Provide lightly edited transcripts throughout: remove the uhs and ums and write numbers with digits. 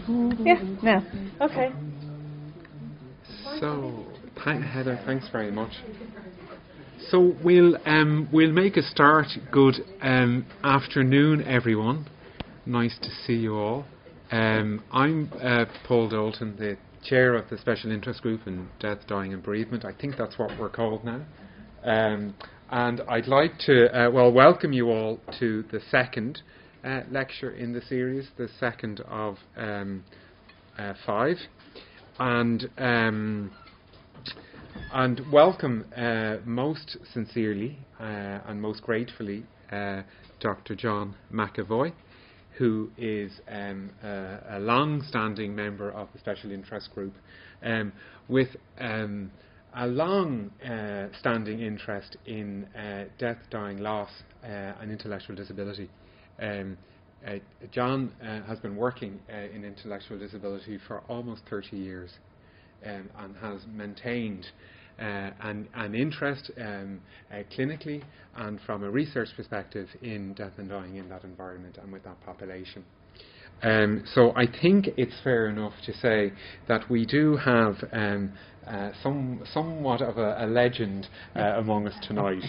Yeah, no. Okay. So, Heather, thanks very much. So we'll make a start. Good afternoon, everyone. Nice to see you all. I'm Paul Dalton, the chair of the Special Interest Group in Death, Dying and Bereavement. I think that's what we're called now. And I'd like to welcome you all to the second lecture in the series, the second of 5, and welcome most sincerely and most gratefully Dr. John McEvoy, who is a long-standing member of the Special Interest Group with a long-standing interest in death, dying, loss and intellectual disability. John has been working in intellectual disability for almost 30 years and has maintained an interest clinically and from a research perspective in death and dying in that environment and with that population. So I think it's fair enough to say that we do have somewhat of a legend among us tonight.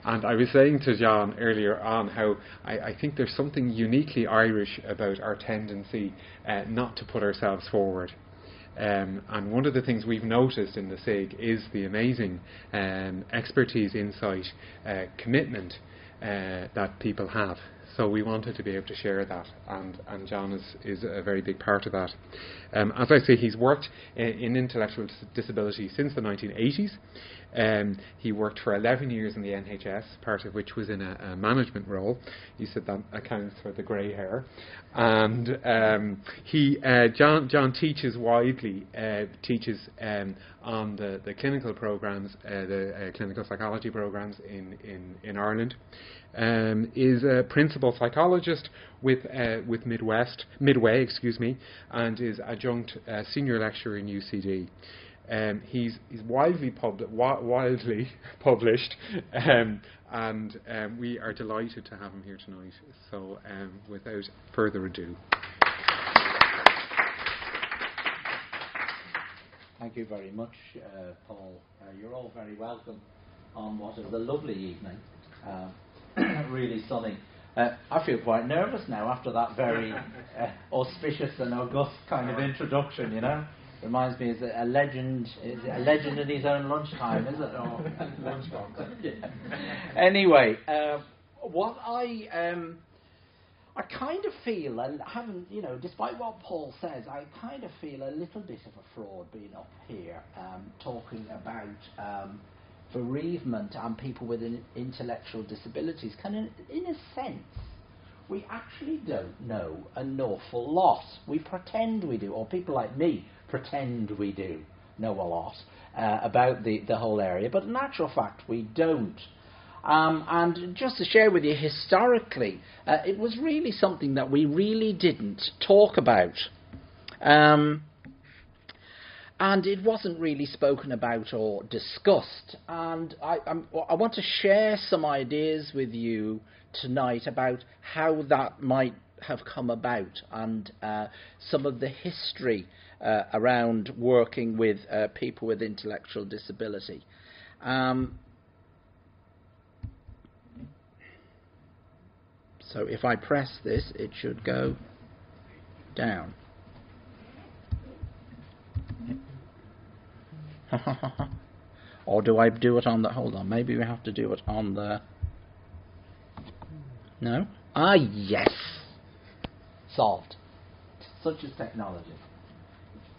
And I was saying to John earlier on how I think there's something uniquely Irish about our tendency not to put ourselves forward. And one of the things we've noticed in the SIG is the amazing expertise, insight, commitment that people have. So we wanted to be able to share that, and John is a very big part of that. As I say, he's worked in intellectual disability since the 1980s. He worked for 11 years in the NHS, part of which was in a management role. He said that accounts for the grey hair. And John teaches widely, teaches on the clinical programs, the clinical psychology programs in Ireland. Is a principal psychologist with Midway, and is adjunct senior lecturer in UCD. He's widely published, and we are delighted to have him here tonight. So, without further ado. Thank you very much, Paul. You're all very welcome on what is a lovely evening. Really sunny. I feel quite nervous now after that very auspicious and august kind of introduction, you know. Reminds me, is it a legend in his own lunchtime, is it? Or lunchtime. Yeah. Anyway, what I kind of feel, and haven't, you know, despite what Paul says, I kind of feel a little bit of a fraud being up here talking about bereavement and people with intellectual disabilities. In a sense, we actually don't know an awful lot. We pretend we do, or people like me pretend we do know a lot about the whole area, but in actual fact we don't. And just to share with you, historically, it was really something that we really didn't talk about. And it wasn't really spoken about or discussed. And I want to share some ideas with you tonight about how that might have come about and some of the history around working with people with intellectual disability. So if I press this, it should go down. Or do I do it on the... Hold on, maybe we have to do it on the... No? Ah, yes! Solved. Such is technology.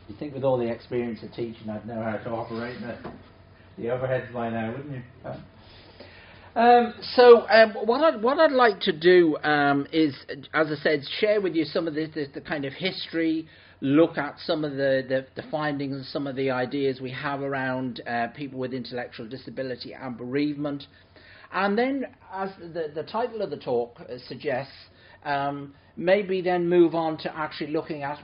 You'd think with all the experience of teaching I'd know how to operate the overheads by now, wouldn't you? What I'd like to do is, as I said, share with you some of the kind of history, look at some of the findings and some of the ideas we have around people with intellectual disability and bereavement. And then, as the title of the talk suggests, maybe then move on to actually looking at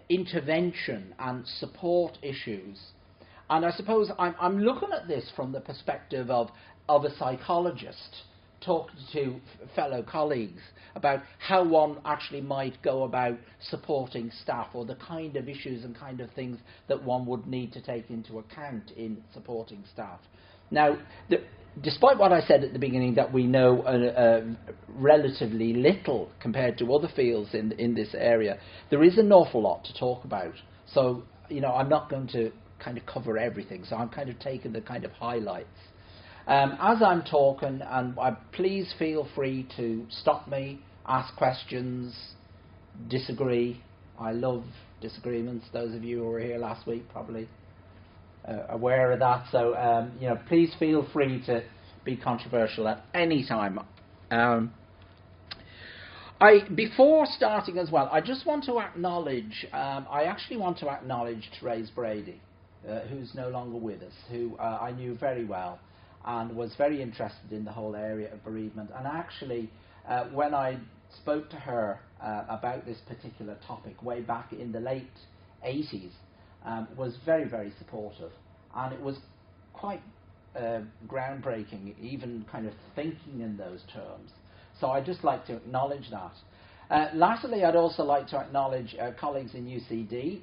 intervention and support issues. And I suppose I'm looking at this from the perspective of a psychologist talked to fellow colleagues about how one actually might go about supporting staff, or the kind of issues and kind of things that one would need to take into account in supporting staff. Now, despite what I said at the beginning, that we know relatively little compared to other fields in this area, there is an awful lot to talk about. So, I'm not going to kind of cover everything, so I'm kind of taking the kind of highlights. As I'm talking, and please feel free to stop me, ask questions, disagree. I love disagreements. Those of you who were here last week probably aware of that. So, please feel free to be controversial at any time. Before starting as well, I just want to acknowledge, Therese Brady, who's no longer with us, who I knew very well and was very interested in the whole area of bereavement. And actually, when I spoke to her about this particular topic way back in the late 80s, was very, very supportive. And it was quite groundbreaking, even kind of thinking in those terms. So I'd just like to acknowledge that. Lastly, I'd also like to acknowledge colleagues in UCD,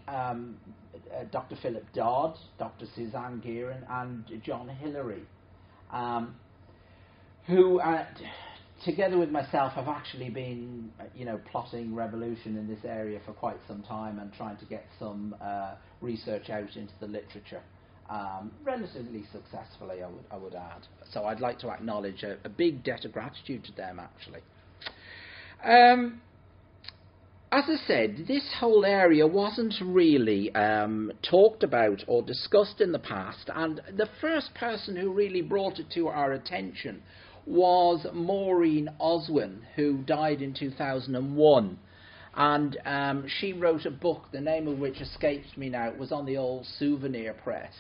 Dr. Philip Dodd, Dr. Suzanne Gearan, and John Hillary, who, together with myself, have actually been, plotting revolution in this area for quite some time and trying to get some research out into the literature. Relatively successfully, I would add. So I'd like to acknowledge a big debt of gratitude to them, actually. As I said, this whole area wasn't really talked about or discussed in the past, and the first person who really brought it to our attention was Maureen Oswin, who died in 2001. And she wrote a book, the name of which escapes me now. It was on the old Souvenir Press.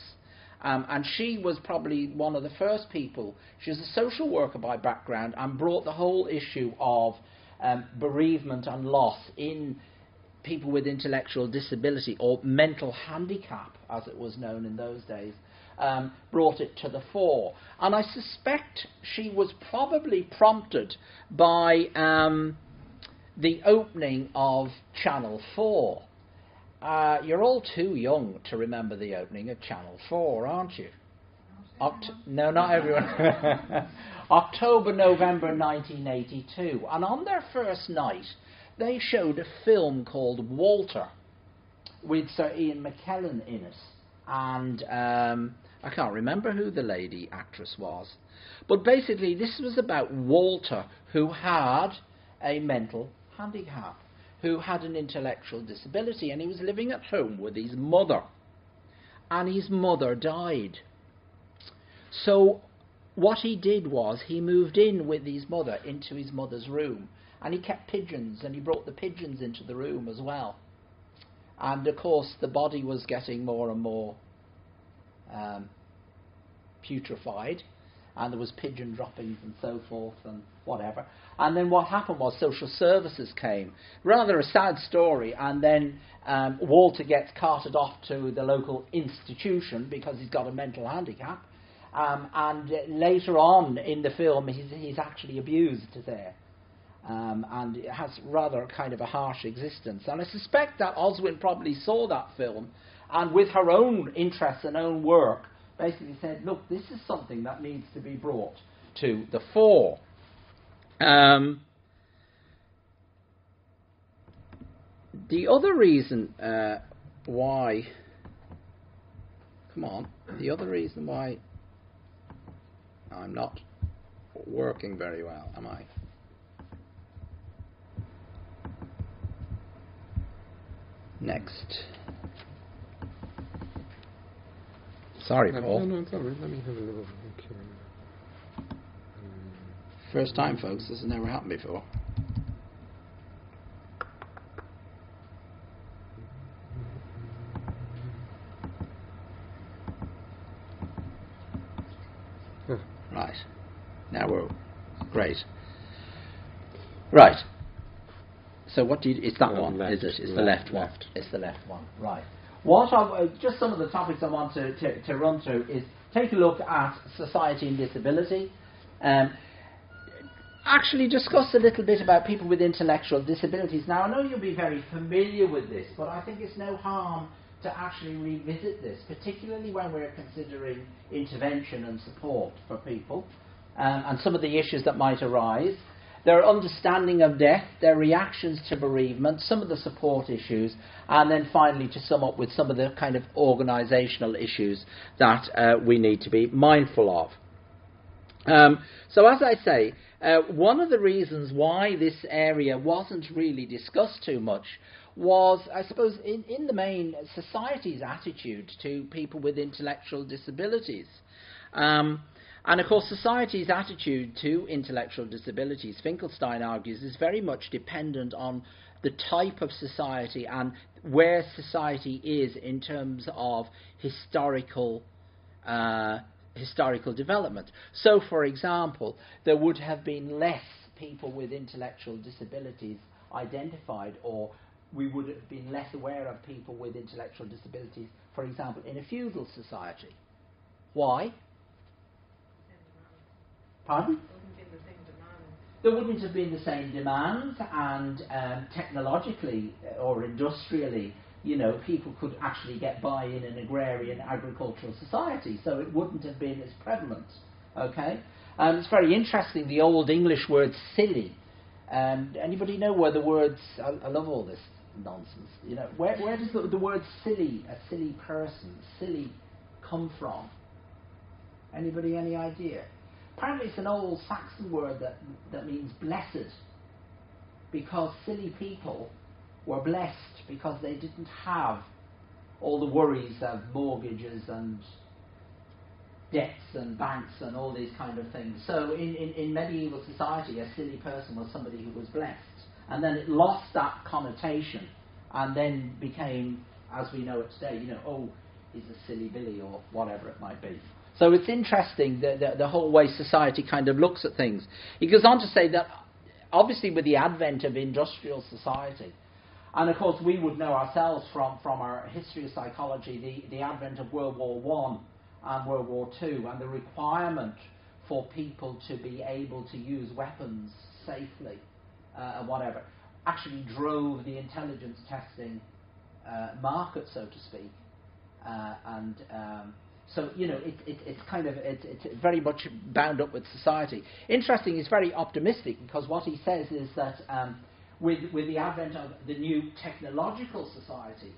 And she was probably one of the first people. She was a social worker by background and brought the whole issue of bereavement and loss in people with intellectual disability, or mental handicap, as it was known in those days, brought it to the fore. And I suspect she was probably prompted by the opening of Channel 4. You're all too young to remember the opening of Channel 4, aren't you? No, not everyone. October, November 1982. And on their first night, they showed a film called Walter, with Sir Ian McKellen in it. And I can't remember who the lady actress was. But basically, this was about Walter, who had a mental handicap, who had an intellectual disability, and he was living at home with his mother. And his mother died. So what he did was he moved in with his mother into his mother's room, and he kept pigeons, and he brought the pigeons into the room as well. And of course the body was getting more and more putrefied, and there was pigeon droppings and so forth and whatever. And then what happened was social services came. Rather a sad story. And then Walter gets carted off to the local institution because he's got a mental handicap. And later on in the film, he's actually abused there. And it has rather kind of a harsh existence. And I suspect that Oswin probably saw that film, and with her own interests and own work, basically said, look, this is something that needs to be brought to the fore. The other reason why I'm not working very well, am I? Next. Sorry, Paul. No, it's all right. Let me have a little look here. First time, folks. This has never happened before. Right. Now we're great. Right. So what do you? It's that one, left, is it? It's the left one. It's the left one. Right. What just some of the topics I want to run through is take a look at society and disability. actually discuss a little bit about people with intellectual disabilities. Now, I know you'll be very familiar with this, but I think it's no harm to actually revisit this, particularly when we're considering intervention and support for people, and some of the issues that might arise, their understanding of death, their reactions to bereavement, some of the support issues, and then finally to sum up with some of the kind of organisational issues that we need to be mindful of. So as I say, one of the reasons why this area wasn't really discussed too much was, I suppose, in the main, society's attitude to people with intellectual disabilities. And of course, society's attitude to intellectual disabilities, Finkelstein argues, is very much dependent on the type of society and where society is in terms of historical development. So, for example, there would have been less people with intellectual disabilities identified, or we would have been less aware of people with intellectual disabilities, for example, in a feudal society. Why? Pardon? There wouldn't have been the same demands, and technologically or industrially, people could actually get by in an agrarian agricultural society, so it wouldn't have been as prevalent. Okay? It's very interesting, the old English word silly. Anybody know where the words, I love all this nonsense, where does the word silly, a silly person, silly, come from? Anybody, any idea? Apparently it's an old Saxon word that means blessed, because silly people were blessed because they didn't have all the worries of mortgages and debts and banks and all these kind of things. So in medieval society, a silly person was somebody who was blessed. And then it lost that connotation and then became, as we know it today, oh, he's a silly Billy or whatever it might be. So it's interesting, the whole way society kind of looks at things. He goes on to say that, obviously with the advent of industrial society, and of course we would know ourselves from our history of psychology, the advent of World War I and World War II, and the requirement for people to be able to use weapons safely, and whatever, actually drove the intelligence testing market, so to speak. So, it's very much bound up with society. Interesting, he's very optimistic, because what he says is that with the advent of the new technological society,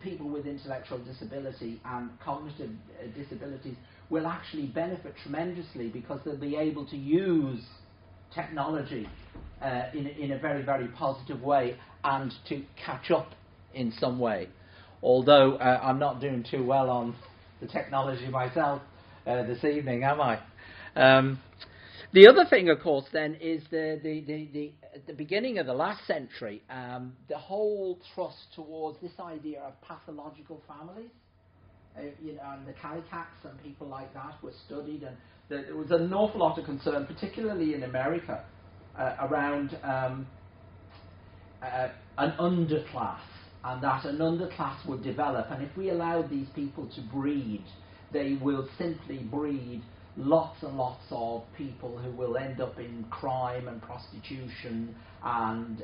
people with intellectual disability and cognitive disabilities will actually benefit tremendously, because they'll be able to use technology in a very, very positive way and to catch up in some way. Although I'm not doing too well on the technology myself this evening, am I? The other thing, of course, then, is at the beginning of the last century, the whole thrust towards this idea of pathological families, and the Calicats and people like that were studied, and there was an awful lot of concern, particularly in America, around an underclass, and that an underclass would develop, and if we allowed these people to breed, they will simply breed lots and lots of people who will end up in crime and prostitution and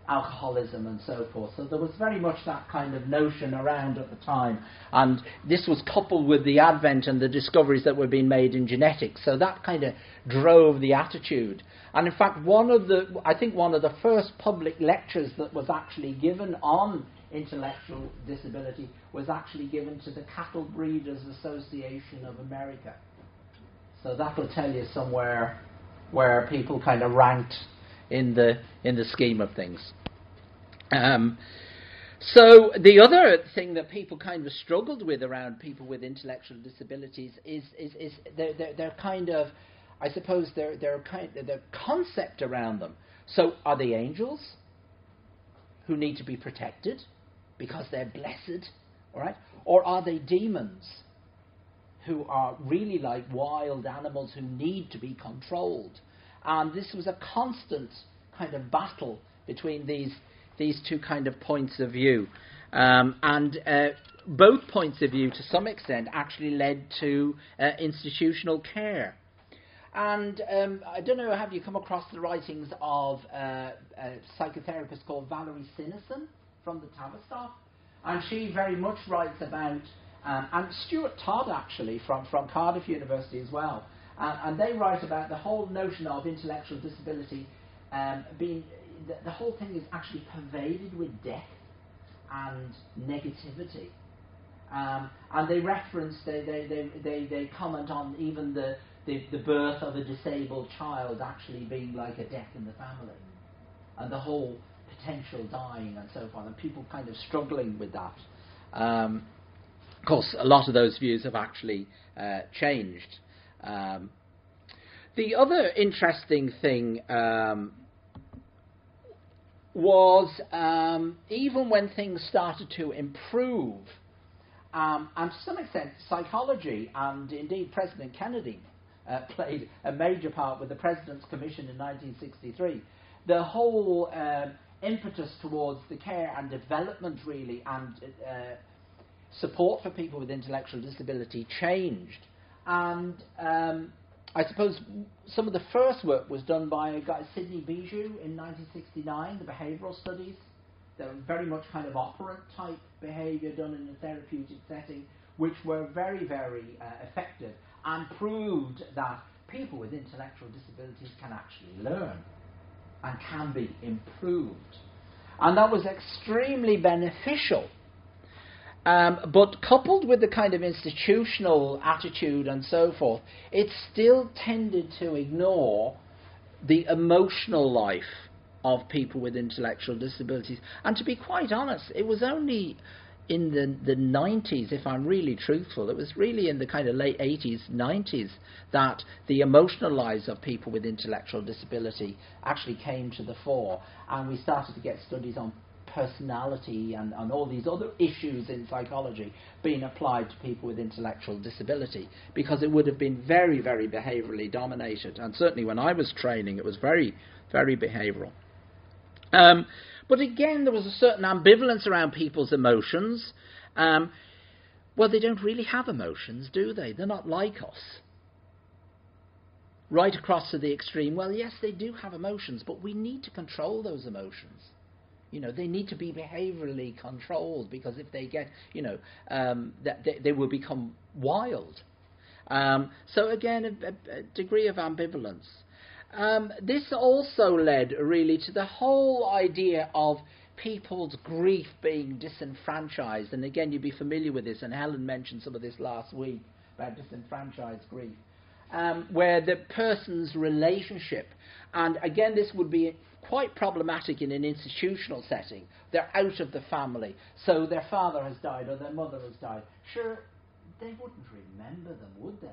alcoholism and so forth. So there was very much that kind of notion around at the time, and this was coupled with the advent and the discoveries that were being made in genetics, so that kind of drove the attitude. And in fact, one of the first public lectures that was actually given on intellectual disability was actually given to the Cattle Breeders Association of America. So that will tell you somewhere where people kind of ranked in the scheme of things. So the other thing that people kind of struggled with around people with intellectual disabilities is their kind of, I suppose, their concept around them. So are they angels who need to be protected because they're blessed, all right? Or are they demons who are really like wild animals who need to be controlled? And this was a constant kind of battle between these two kind of points of view. Both points of view, to some extent, actually led to institutional care. And I don't know, have you come across the writings of a psychotherapist called Valerie Sinison from the Tavistock? And she very much writes about, and Stuart Todd actually from Cardiff University as well, and they write about the whole notion of intellectual disability being, the whole thing is actually pervaded with death and negativity. And they reference, they comment on even the birth of a disabled child actually being like a death in the family, and the whole potential dying and so forth, and people kind of struggling with that. Of course, a lot of those views have actually changed. The other interesting thing was even when things started to improve, and to some extent psychology, and indeed President Kennedy played a major part with the President's Commission in 1963, the whole impetus towards the care and development really and support for people with intellectual disability changed. And I suppose some of the first work was done by a guy, Sidney Bijou, in 1969, the behavioural studies. They were very much kind of operant type behaviour done in a therapeutic setting, which were very, very effective and proved that people with intellectual disabilities can actually learn and can be improved. And that was extremely beneficial. But coupled with the kind of institutional attitude and so forth, it still tended to ignore the emotional life of people with intellectual disabilities. And to be quite honest, it was only in the 90s, if I'm really truthful, it was really in the kind of late 80s, 90s, that the emotional lives of people with intellectual disability actually came to the fore. And we started to get studies on personality and all these other issues in psychology being applied to people with intellectual disability, because it would have been very, very behaviourally dominated. And certainly when I was training, it was very, very behavioural. But again, there was a certain ambivalence around people's emotions. Well, they don't really have emotions, do they? They're not like us. Right across to the extreme, well, yes, they do have emotions, but we need to control those emotions. You know, they need to be behaviourally controlled, because if they get, they will become wild. So again, a degree of ambivalence. This also led really to the whole idea of people's grief being disenfranchised. And again, you'd be familiar with this, and Helen mentioned some of this last week about disenfranchised grief, where the person's relationship, and again, this would be quite problematic in an institutional setting. They're out of the family, so their father has died or their mother has died. Sure, they wouldn't remember them, would they?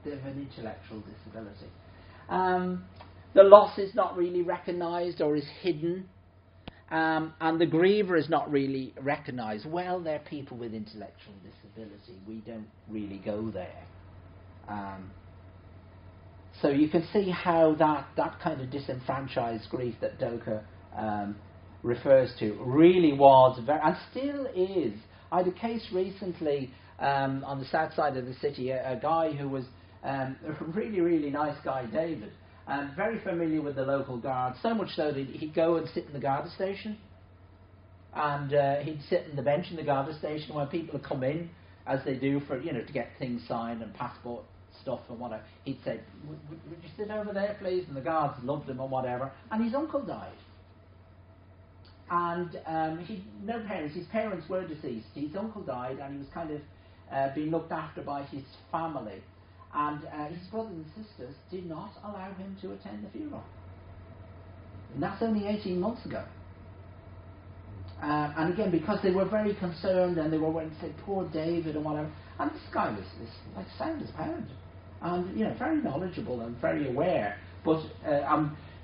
They have an intellectual disability. The loss is not really recognised or is hidden, and the griever is not really recognised. Well, they're people with intellectual disability. We don't really go there. So you can see how that kind of disenfranchised grief that Doka refers to really was, and still is. I had a case recently on the south side of the city, a guy who was a really, really nice guy, David, very familiar with the local guard, so much so that he'd go and sit in the Garda station, and he'd sit on the bench in the Garda station when people would come in, as they do for, to get things signed and passport stuff and whatever. He'd say, would you sit over there, please? And the guards loved him and whatever. And his uncle died. And he no parents. His parents were deceased. His uncle died, and he was kind of being looked after by his family. And his brothers and sisters did not allow him to attend the funeral. And that's only 18 months ago. And again, because they were very concerned, and they were waiting to say, poor David and whatever. And this guy was like sound as a pound, and very knowledgeable and very aware. But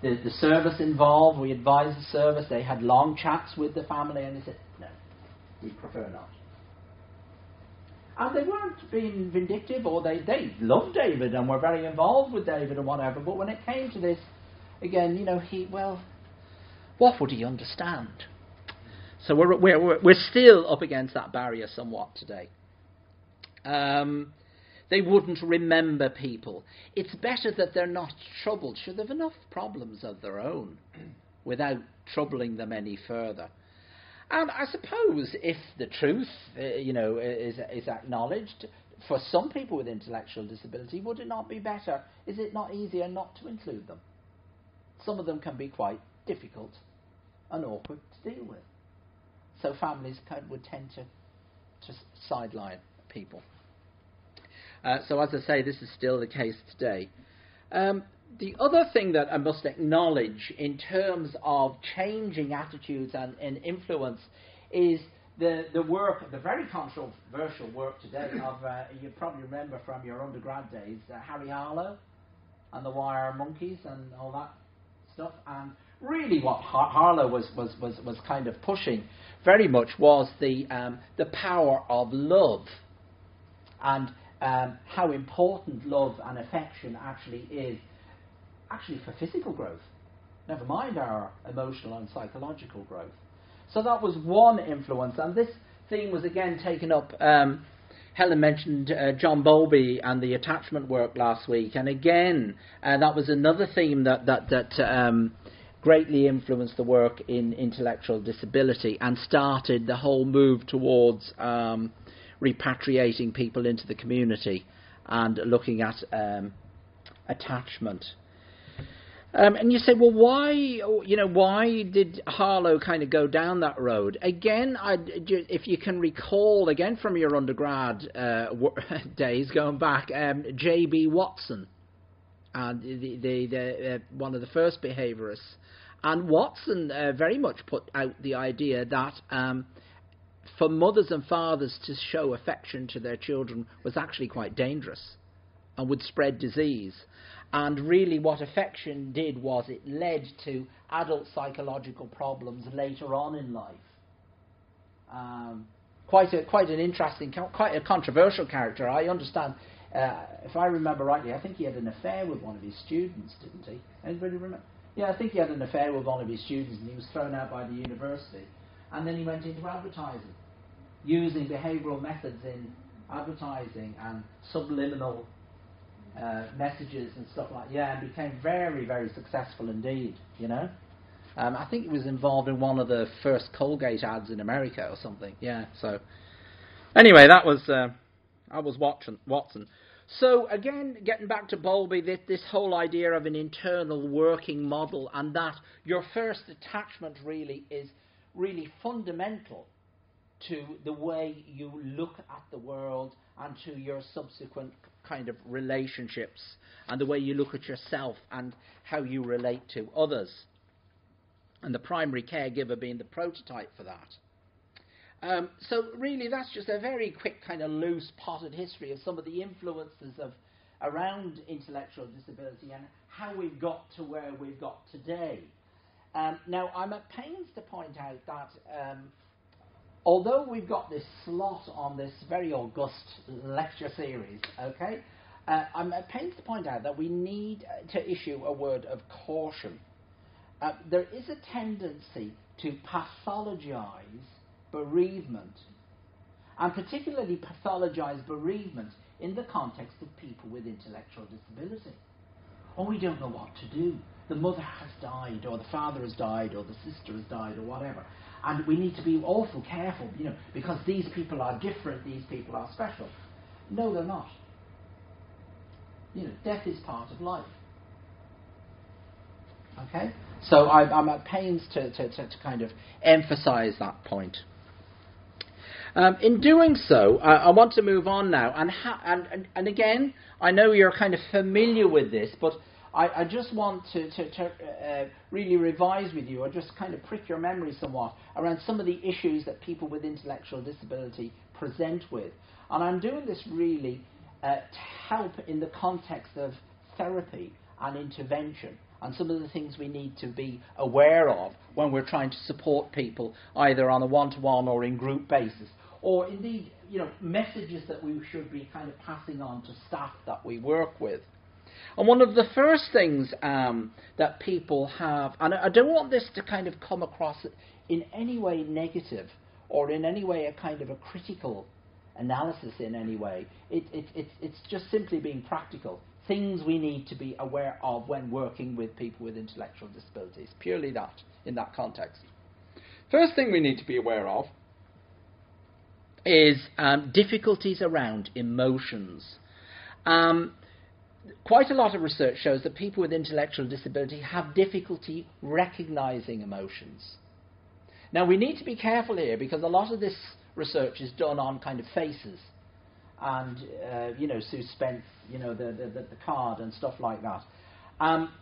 the service involved, we advised the service. They had long chats with the family, and they said, no, we prefer not. And they weren't being vindictive, or they loved David and were very involved with David and whatever. But when it came to this, again, what would he understand? So we're still up against that barrier somewhat today. They wouldn't remember people. It's better that they're not troubled. Sure, they've enough problems of their own without troubling them any further. And I suppose if the truth, is acknowledged, for some people with intellectual disability, would it not be better? Is it not easier not to include them? Some of them can be quite difficult and awkward to deal with. So families would tend to sideline people. So as I say, this is still the case today. The other thing that I must acknowledge in terms of changing attitudes and influence is the very controversial work today of, you probably remember from your undergrad days, Harry Harlow and the Wire Monkeys and all that stuff. And really what Harlow was kind of pushing very much was the power of love, and how important love and affection actually is for physical growth, never mind our emotional and psychological growth. So that was one influence, and this theme was again taken up. Helen mentioned John Bowlby and the attachment work last week, and again that was another theme that greatly influenced the work in intellectual disability and started the whole move towards repatriating people into the community and looking at attachment. And you say, well, why did Harlow kind of go down that road? Again, if you can recall, again from your undergrad days, going back, J.B. Watson, and the one of the first behaviourists, and Watson very much put out the idea that for mothers and fathers to show affection to their children was actually quite dangerous and would spread disease. And really what affection did was it led to adult psychological problems later on in life. Quite an interesting, quite a controversial character. I understand, if I remember rightly, I think he had an affair with one of his students, didn't he? Anybody remember? Yeah, I think he had an affair with one of his students and he was thrown out by the university. And then he went into advertising, using behavioural methods in advertising and subliminal messages and stuff like that, and became very, very successful indeed, I think he was involved in one of the first Colgate ads in America or something, so anyway, that was I was Watson. So again, getting back to Bowlby, this whole idea of an internal working model, and that your first attachment really is really fundamental to the way you look at the world and to your subsequent kind of relationships and the way you look at yourself and how you relate to others. And the primary caregiver being the prototype for that. So really that's just a very quick kind of loose potted history of some of the influences around intellectual disability and how we've got to where we've got today. Now I'm at pains to point out that although we've got this slot on this very august lecture series, I'm at pains to point out that we need to issue a word of caution. There is a tendency to pathologise bereavement, and particularly pathologise bereavement in the context of people with intellectual disability. Oh, we don't know what to do. The mother has died, or the father has died, or the sister has died, or whatever. And we need to be awful careful, because these people are different, these people are special. No, they're not. Death is part of life. Okay? So I'm at pains to kind of emphasise that point. In doing so, I want to move on now. And again, I know you're kind of familiar with this, but I just want to really revise with you, or just kind of prick your memory somewhat around some of the issues that people with intellectual disability present with. And I'm doing this really to help in the context of therapy and intervention, and some of the things we need to be aware of when we're trying to support people either on a one-to-one or in group basis, or indeed, messages that we should be kind of passing on to staff that we work with. And one of the first things that people have, and I don't want this to kind of come across in any way negative or in any way a kind of a critical analysis in any way. It's just simply being practical. Things we need to be aware of when working with people with intellectual disabilities. Purely that, in that context. First thing we need to be aware of is difficulties around emotions. Quite a lot of research shows that people with intellectual disability have difficulty recognizing emotions. Now, we need to be careful here because a lot of this research is done on kind of faces and, Sue Spence, the card and stuff like that.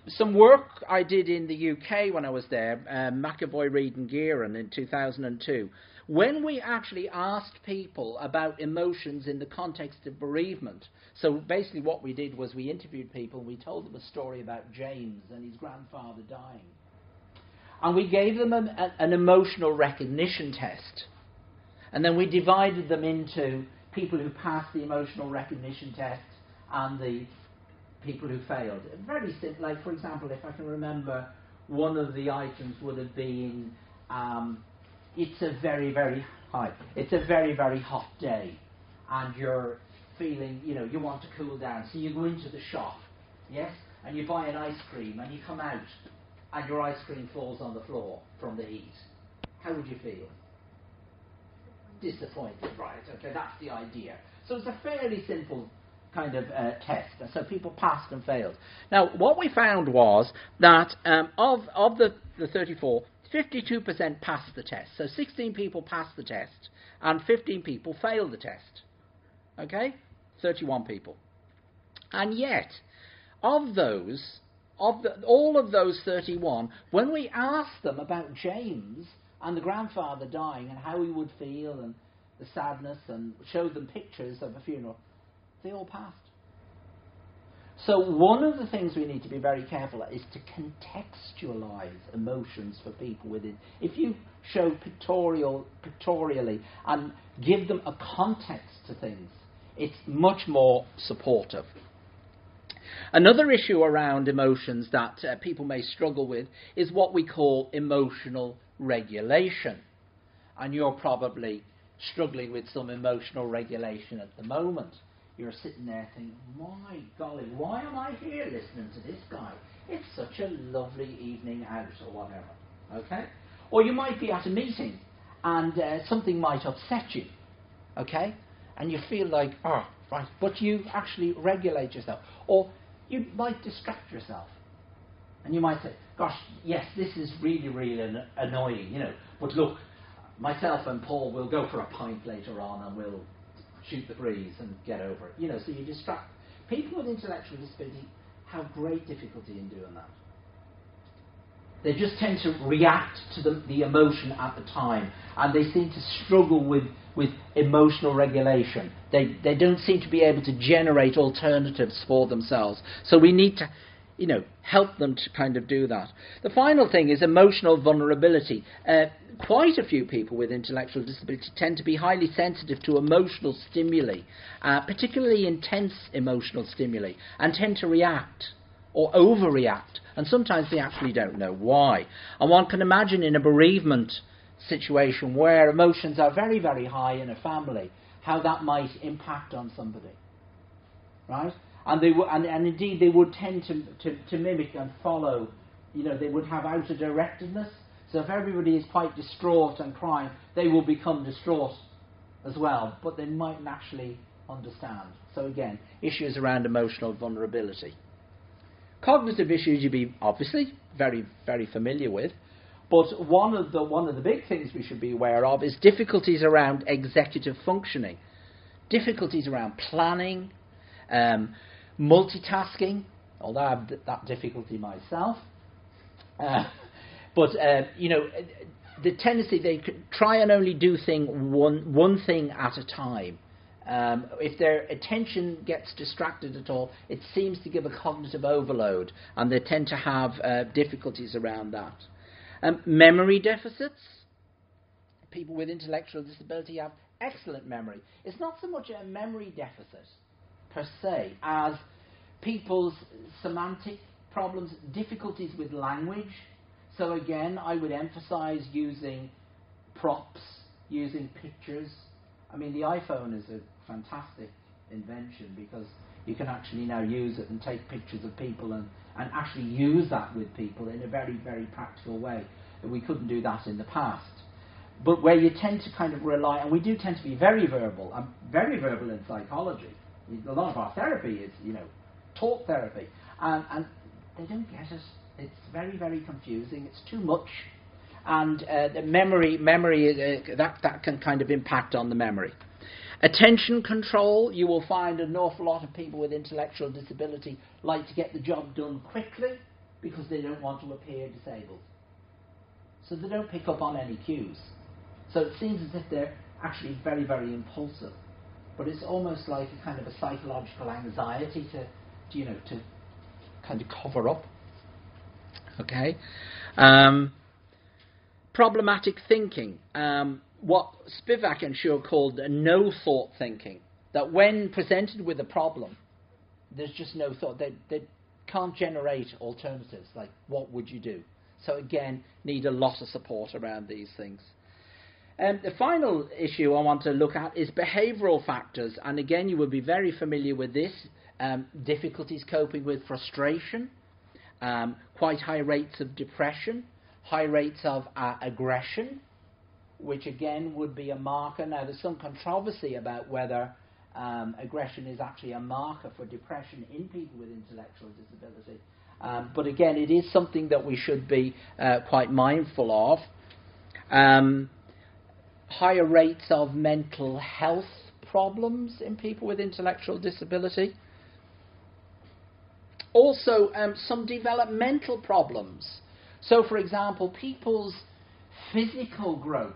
Some work I did in the UK when I was there, McEvoy, Reid and Gearan in 2002, when we actually asked people about emotions in the context of bereavement. So basically what we did was we interviewed people and we told them a story about James and his grandfather dying. And we gave them an emotional recognition test. And then we divided them into people who passed the emotional recognition test and the people who failed. Very simple. Like, for example, if I can remember, one of the items would have been, it's a very, very hot day, and you're feeling, you want to cool down. So you go into the shop, yes, and you buy an ice cream, and you come out, and your ice cream falls on the floor from the heat. How would you feel? Disappointed, right? Okay, that's the idea. So it's a fairly simple kind of test. And so people passed and failed. Now, what we found was that of the 34, 52% passed the test. So 16 people passed the test, and 15 people failed the test. Okay? 31 people. And yet, all of those 31, when we asked them about James and the grandfather dying and how he would feel and the sadness and showed them pictures of a funeral, they all passed. So one of the things we need to be very careful at is to contextualize emotions for people within. If you show pictorially and give them a context to things, it's much more supportive. Another issue around emotions that people may struggle with is what we call emotional regulation. And you're probably struggling with some emotional regulation at the moment. You're sitting there thinking, my golly, why am I here listening to this guy? It's such a lovely evening out, or whatever. Okay? Or you might be at a meeting and something might upset you. Okay? And you feel like, oh, right, but you actually regulate yourself. Or you might distract yourself. And you might say, gosh, yes, this is really, really annoying, but look, myself and Paul will go for a pint later on and we'll shoot the breeze and get over it. So you distract. People with intellectual disability have great difficulty in doing that. They just tend to react to the emotion at the time, and they seem to struggle with emotional regulation. They don't seem to be able to generate alternatives for themselves. So we need to help them to kind of do that. The final thing is emotional vulnerability. Quite a few people with intellectual disability tend to be highly sensitive to emotional stimuli, particularly intense emotional stimuli, and tend to react or overreact, and sometimes they actually don't know why. And one can imagine in a bereavement situation where emotions are very, very high in a family, how that might impact on somebody, right? And and indeed they would tend to mimic and follow. They would have outer-directedness. So if everybody is quite distraught and crying, they will become distraught as well, but they mightn't actually understand. So again, issues around emotional vulnerability. Cognitive issues you'd be obviously very, very familiar with, but one of the big things we should be aware of is difficulties around executive functioning, difficulties around planning, multitasking, although I have that difficulty myself. But the tendency they try and only do one thing at a time. If their attention gets distracted at all, it seems to give a cognitive overload, and they tend to have difficulties around that. Memory deficits. People with intellectual disability have excellent memory. It's not so much a memory deficit per se as people's semantic problems, difficulties with language. So again, I would emphasize using props, using pictures, I mean, the iPhone is a fantastic invention because you can actually now use it and take pictures of people and actually use that with people in a very, very practical way. We couldn't do that in the past. But where you tend to kind of rely, and we do tend to be very verbal. I'm very verbal in psychology. A lot of our therapy is, talk therapy. And they don't get it. It's very, very confusing. It's too much. And the memory that can kind of impact on the memory. Attention control, you will find an awful lot of people with intellectual disability like to get the job done quickly because they don't want to appear disabled. So they don't pick up on any cues. So it seems as if they're actually very, very impulsive. But it's almost like a kind of a psychological anxiety to kind of cover up. Okay? Problematic thinking. What Spivak and Schur called no-thought thinking. That when presented with a problem, there's just no thought. They can't generate alternatives, like what would you do? So again, need a lot of support around these things. The final issue I want to look at is behavioural factors. And again, you will be very familiar with this. Difficulties coping with frustration, quite high rates of depression, high rates of aggression, which again would be a marker. Now, there's some controversy about whether aggression is actually a marker for depression in people with intellectual disability. But again, it is something that we should be quite mindful of. Higher rates of mental health problems in people with intellectual disability. Also, some developmental problems. So, for example, people's physical growth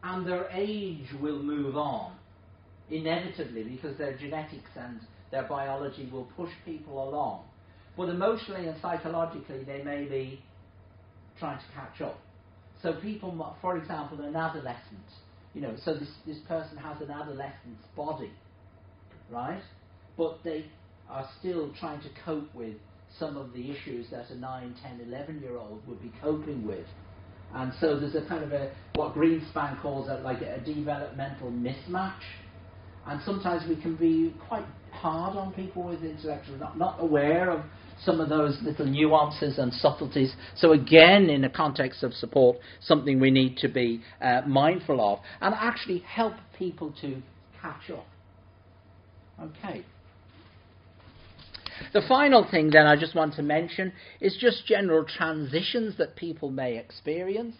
and their age will move on, inevitably, because their genetics and their biology will push people along. But emotionally and psychologically, they may be trying to catch up. So people, for example, an adolescent, so this person has an adolescent's body, right? But they are still trying to cope with some of the issues that a 9, 10, 11-year-old would be coping with. And so there's a kind of what Greenspan calls a developmental mismatch. And sometimes we can be quite hard on people with intellectual, not aware of some of those little nuances and subtleties. So again, in a context of support, something we need to be mindful of and actually help people to catch up. Okay. The final thing then I just want to mention is just general transitions that people may experience.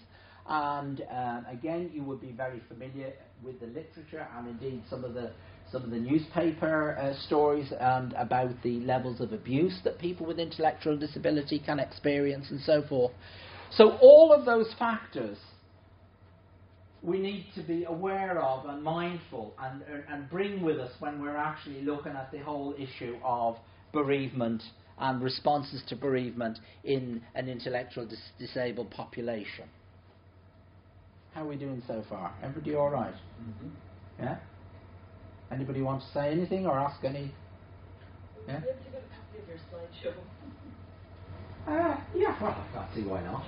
And again, you would be very familiar with the literature and indeed some of the newspaper stories and about the levels of abuse that people with intellectual disability can experience and so forth. So all of those factors we need to be aware of and mindful and bring with us when we're actually looking at the whole issue of bereavement and responses to bereavement in an intellectual disabled population. How are we doing so far? Everybody all right? Mm-hmm. Yeah? Anybody want to say anything or ask any? Yeah? You have to get a copy of your slideshow. Yeah, well, I can't see why not.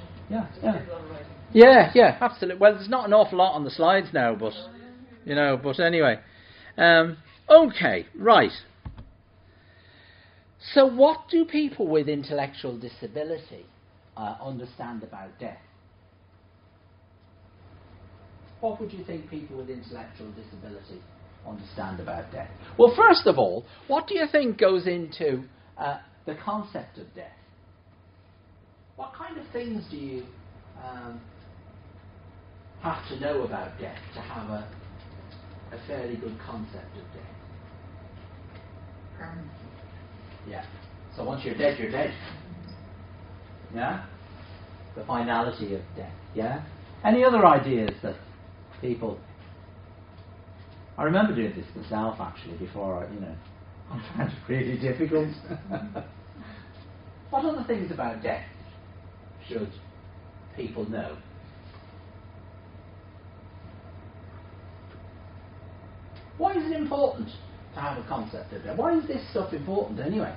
Yeah, absolutely. Well, there's not an awful lot on the slides now, but but anyway. Okay, right. So what do people with intellectual disability understand about death? What would you think people with intellectual disability understand about death? Well, first of all, what do you think goes into the concept of death? What kind of things do you have to know about death to have a fairly good concept of death? Yeah. So once you're dead, you're dead. Yeah? The finality of death. Yeah? Any other ideas that people... I remember doing this myself, actually, before I found it really difficult. What other things about death should people know? Why is it important to have a concept of death? Why is this stuff important anyway,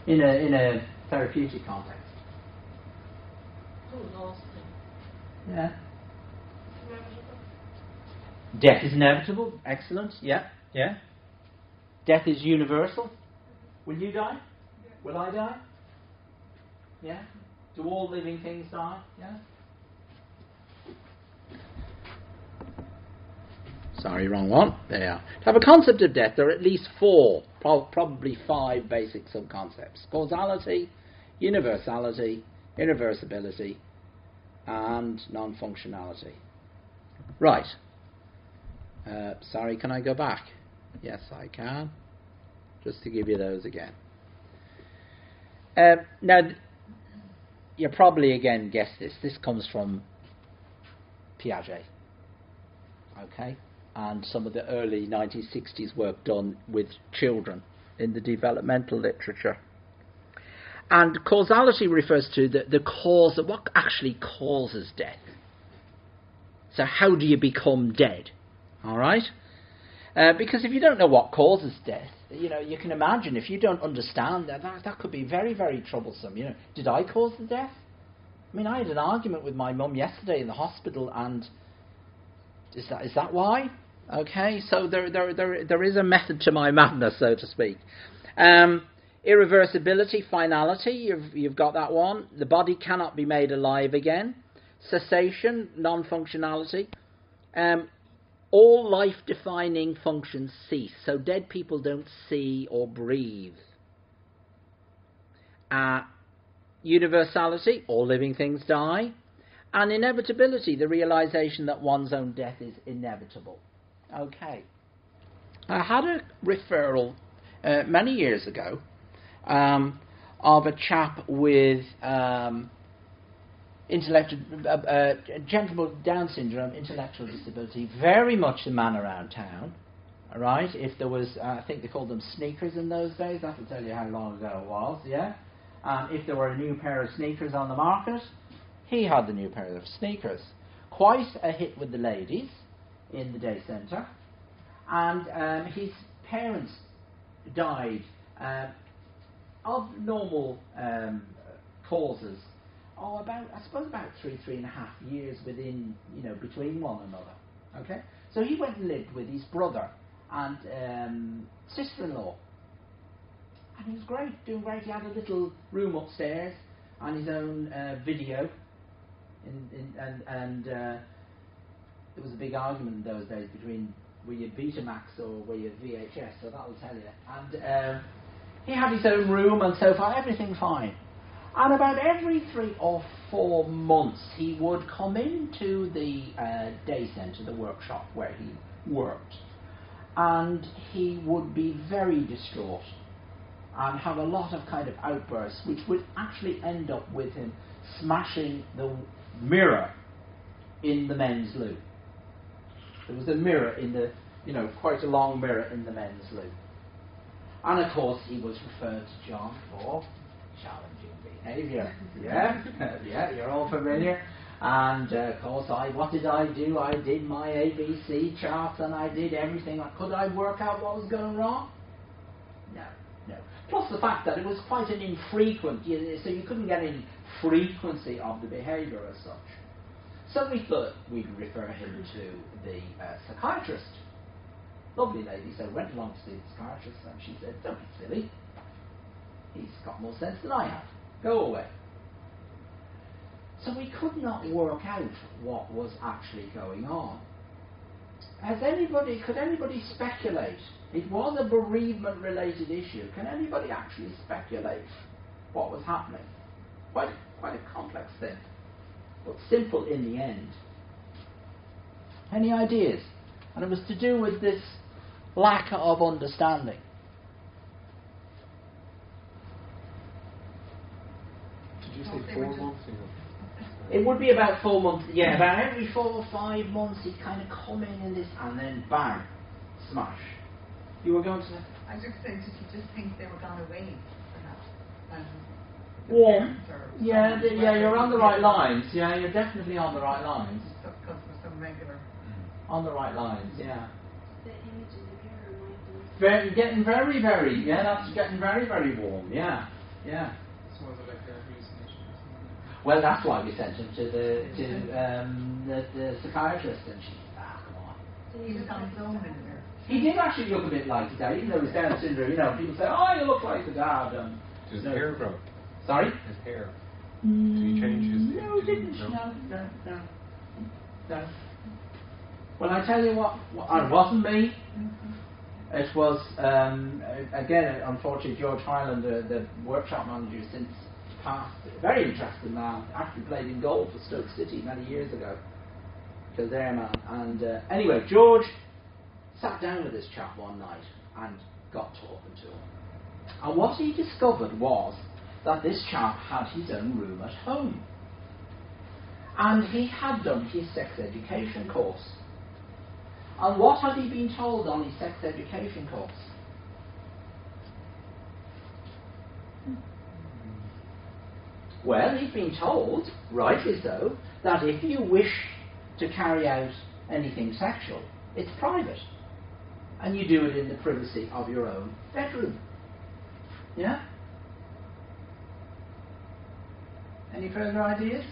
in a therapeutic context? Oh, lost. Yeah. Death is inevitable. Excellent. Yeah. Yeah. Death is universal. Will you die? Will I die? Yeah. Do all living things die? Yeah. Sorry, wrong one. There. To have a concept of death, there are at least four, probably five basic subconcepts: causality, universality, irreversibility, and non-functionality. Right. Sorry, can I go back? Yes, I can. Just to give you those again. Now, you probably again guessed this. This comes from Piaget. Okay? And some of the early 1960s work done with children in the developmental literature. And causality refers to the cause of what actually causes death. So how do you become dead? All right? Because if you don't know what causes death, you can imagine if you don't understand that could be very, very troublesome. Did I cause the death? I mean, I had an argument with my mum yesterday in the hospital, and is that why? Okay, so there is a method to my madness, so to speak. Irreversibility, finality, you've got that one. The body cannot be made alive again. Cessation, non-functionality. All life-defining functions cease, so dead people don't see or breathe. Universality, all living things die. And inevitability, the realization that one's own death is inevitable. Okay. I had a referral many years ago of a chap with gentleman with Down syndrome, intellectual disability, very much the man around town. All right. If there was, I think they called them sneakers in those days. That will tell you how long ago it was. Yeah. If there were a new pair of sneakers on the market, he had the new pair of sneakers. Quite a hit with the ladies in the day centre, and his parents died of normal causes. About 3.5 years between one another. Okay, so he went and lived with his brother and sister-in-law, and he was great, doing great. He had a little room upstairs and his own video. And there was a big argument in those days between were you Betamax or were you VHS, so that will tell you. And he had his own room and so far, everything fine. And about every 3 or 4 months, he would come into the day centre, the workshop where he worked, and he would be very distraught and have a lot of kind of outbursts, which would actually end up with him smashing the mirror in the men's loo. There was a mirror in the, quite a long mirror in the men's loo. And of course he was referred to John for challenging behaviour. Yeah, you're all familiar. And of course what did I do? I did my ABC charts and I did everything. Could I work out what was going wrong? No. Plus the fact that it was quite an infrequent, so you couldn't get any frequency of the behaviour as such. So we thought we'd refer him to the psychiatrist. Lovely lady, so went along to see the psychiatrist and she said, don't be silly. He's got more sense than I have. Go away. So we could not work out what was actually going on. Could anybody speculate? It was a bereavement related issue. Can anybody actually speculate what was happening? Quite a complex thing, but simple in the end. Any ideas? And it was to do with this lack of understanding. Did you say 4 months? It would be about 4 months. Yeah, about every 4 or 5 months he'd kind of come in this, and then bang, smash. You were going to say? I was just saying, did you just think they were gone away, perhaps? Warm. Yeah, you're on the right lines. Yeah, you're definitely on the right lines. Because we're some regular. On the right lines, yeah. The image in the mirror might be. Getting very, very, that's getting very, very warm. Yeah. So was it like a hallucination or something? Well, that's why we sent him to the psychiatrist, and she said, come on, He was on his own in there. He did actually look a bit like his dad, even though he was Down syndrome. You know, people say, "Oh, you look like the dad." Does his hair grow? Sorry? His hair. Did he change his? No, he didn't. No. Well, I tell you what, it wasn't me. It was, again, unfortunately, George Hyland, the workshop manager since passed, a very interesting man, actually played in goal for Stoke City many years ago. Kildare man. And anyway, George sat down with this chap one night and got talking to him. And what he discovered was that this chap had his own room at home. And he had done his sex education course. And what had he been told on his sex education course? Well, he'd been told, rightly so, that if you wish to carry out anything sexual, it's private. And you do it in the privacy of your own bedroom. Yeah? Any further ideas?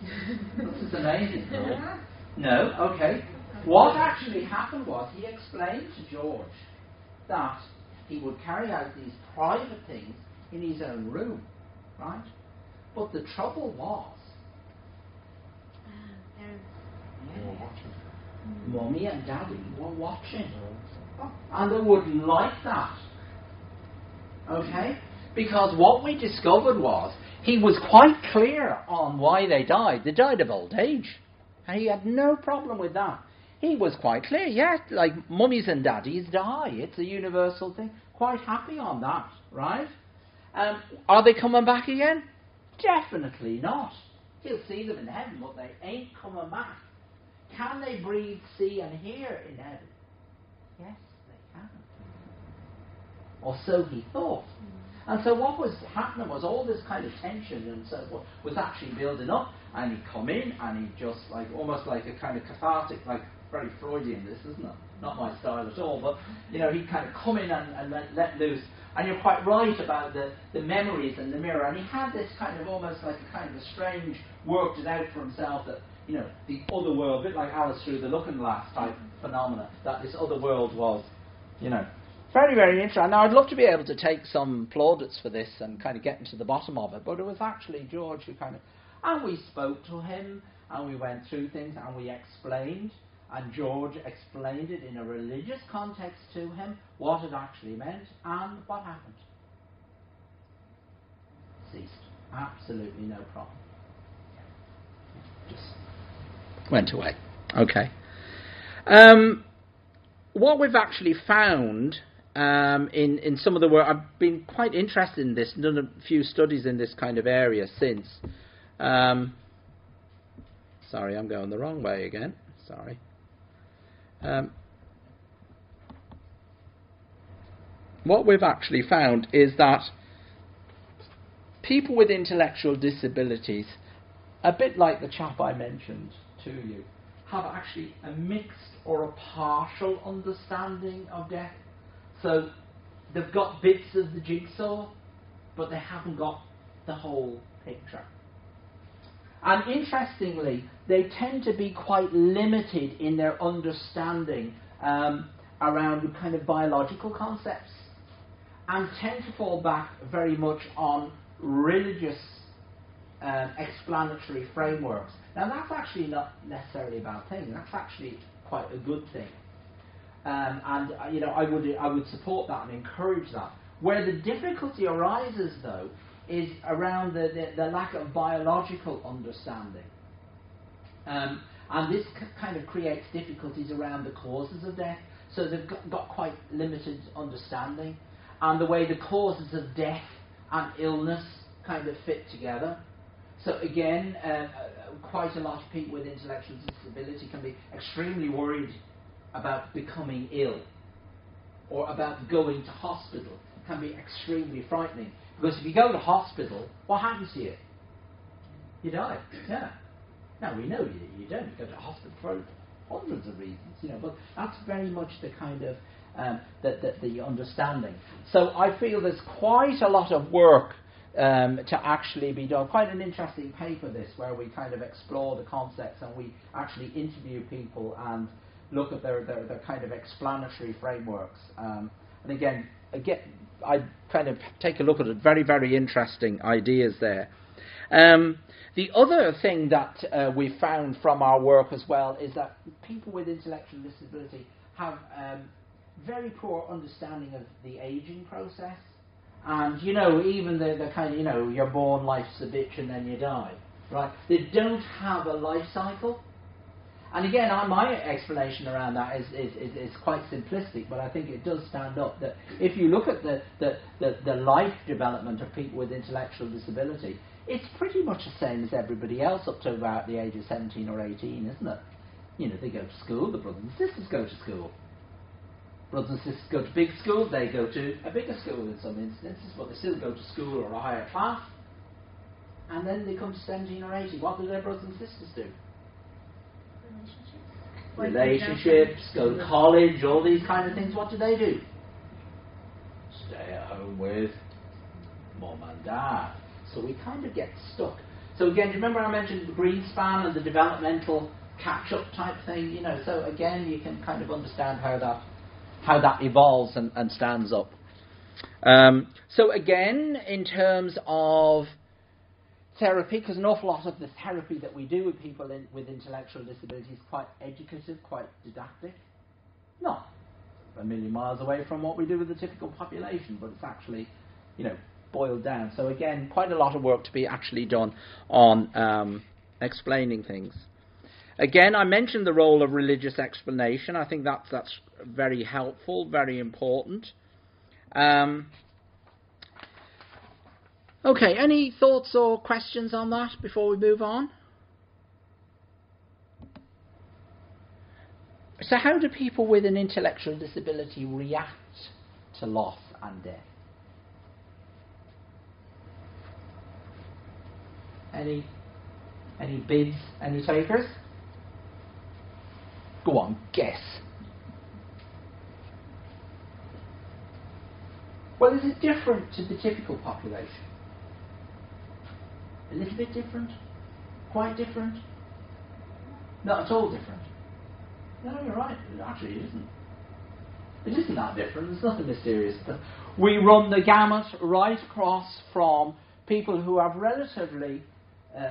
This is amazing. No? Okay. What actually happened was he explained to George that he would carry out these private things in his own room, right? But the trouble was, Mummy and Daddy were watching. And they wouldn't like that. Okay? Because what we discovered was, he was quite clear on why they died. They died of old age. And he had no problem with that. He was quite clear, yes, like mummies and daddies die. It's a universal thing. Quite happy on that, right? Are they coming back again? Definitely not. He'll see them in heaven, but they ain't coming back. Can they breathe, see and hear in heaven? Yes, they can. Or so he thought. And so what was happening was all this kind of tension and so forth was actually building up, and he'd come in and he'd just like, almost like a kind of cathartic, like very Freudian this, isn't it? Not my style at all, but you know, he'd kind of come in and let loose. And you're quite right about the memories and the mirror, and he had this kind of almost like a kind of a strange, worked it out for himself that, you know, the other world, a bit like Alice through the looking glass type phenomena, that this other world was, you know, very, very interesting. Now, I'd love to be able to take some plaudits for this and kind of get into the bottom of it, but it was actually George who kind of... And we spoke to him, and we went through things, and we explained, and George explained it in a religious context to him, what it actually meant, and what happened. Ceased. Absolutely no problem. Just went away. Okay. What we've actually found... in some of the work, I've been quite interested in this, done a few studies in this kind of area since. Sorry, I'm going the wrong way again. Sorry. What we've actually found is that people with intellectual disabilities, a bit like the chap I mentioned to you, have actually a mixed or a partial understanding of death. So they've got bits of the jigsaw, but they haven't got the whole picture. And interestingly, they tend to be quite limited in their understanding around kind of biological concepts, and tend to fall back very much on religious explanatory frameworks. Now that's actually not necessarily a bad thing. That's actually quite a good thing. And you know, I would support that and encourage that. Where the difficulty arises, though, is around the lack of biological understanding, and this kind of creates difficulties around the causes of death. So they've got quite limited understanding, and the way the causes of death and illness kind of fit together. So again, quite a lot of people with intellectual disability can be extremely worried about becoming ill or about going to hospital. It can be extremely frightening, because if you go to hospital, what happens to you? You die. Yeah. Now we know you don't. You go to hospital for hundreds of reasons, you know. But that's very much the kind of the understanding. So I feel there's quite a lot of work to actually be done. Quite an interesting paper this, where we kind of explore the concepts and we actually interview people and look at their kind of explanatory frameworks. And again, I kind of take a look at it. Very, very interesting ideas there. The other thing that we found from our work as well is that people with intellectual disability have very poor understanding of the aging process. And, even the kind of, you're born, life's a bitch, and then you die, right? They don't have a life cycle. And again, my explanation around that is quite simplistic, but I think it does stand up that if you look at the life development of people with intellectual disability, it's pretty much the same as everybody else up to about the age of 17 or 18, isn't it? They go to school, the brothers and sisters go to school. Brothers and sisters go to big school, they go to a bigger school in some instances, but they still go to school or a higher class. And then they come to 17 or 18. What do their brothers and sisters do? Relationships, go to college, all these kind of things. What do? Stay at home with mum and dad. So we kind of get stuck. So again, do you remember I mentioned the Greenspan and the developmental catch-up type thing? So again, you can kind of understand how that evolves and stands up. So again, in terms of therapy, because an awful lot of the therapy that we do with people with intellectual disabilities is quite educative, quite didactic. Not a million miles away from what we do with the typical population, but it's actually, boiled down. So again, quite a lot of work to be actually done on explaining things. Again, I mentioned the role of religious explanation. I think that's very helpful, very important. Okay, any thoughts or questions on that before we move on? So how do people with an intellectual disability react to loss and death? Any bids? Any takers? Go on, guess. Well, is it different to the typical population? A little bit different? Quite different? Not at all different? No, you're right. Actually, it isn't. It isn't that different. There's nothing mysterious. We run the gamut right across from people who have relatively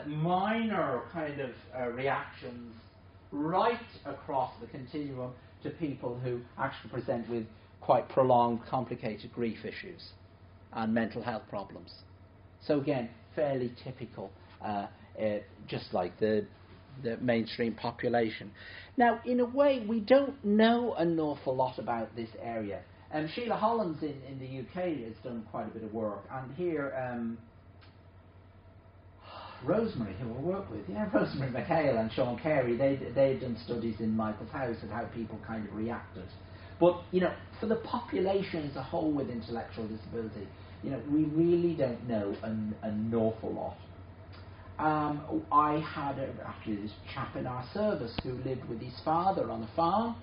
minor kind of reactions right across the continuum to people who actually present with quite prolonged, complicated grief issues and mental health problems. So again, fairly typical, just like the mainstream population. Now, in a way, we don't know an awful lot about this area. Sheila Hollands in the UK has done quite a bit of work, and here Rosemary, who I work with, Rosemary McHale and Sean Carey, they've done studies in Michael's House and how people kind of reacted. But, for the population as a whole with intellectual disability, we really don't know an awful lot. I had actually this chap in our service who lived with his father on a farm.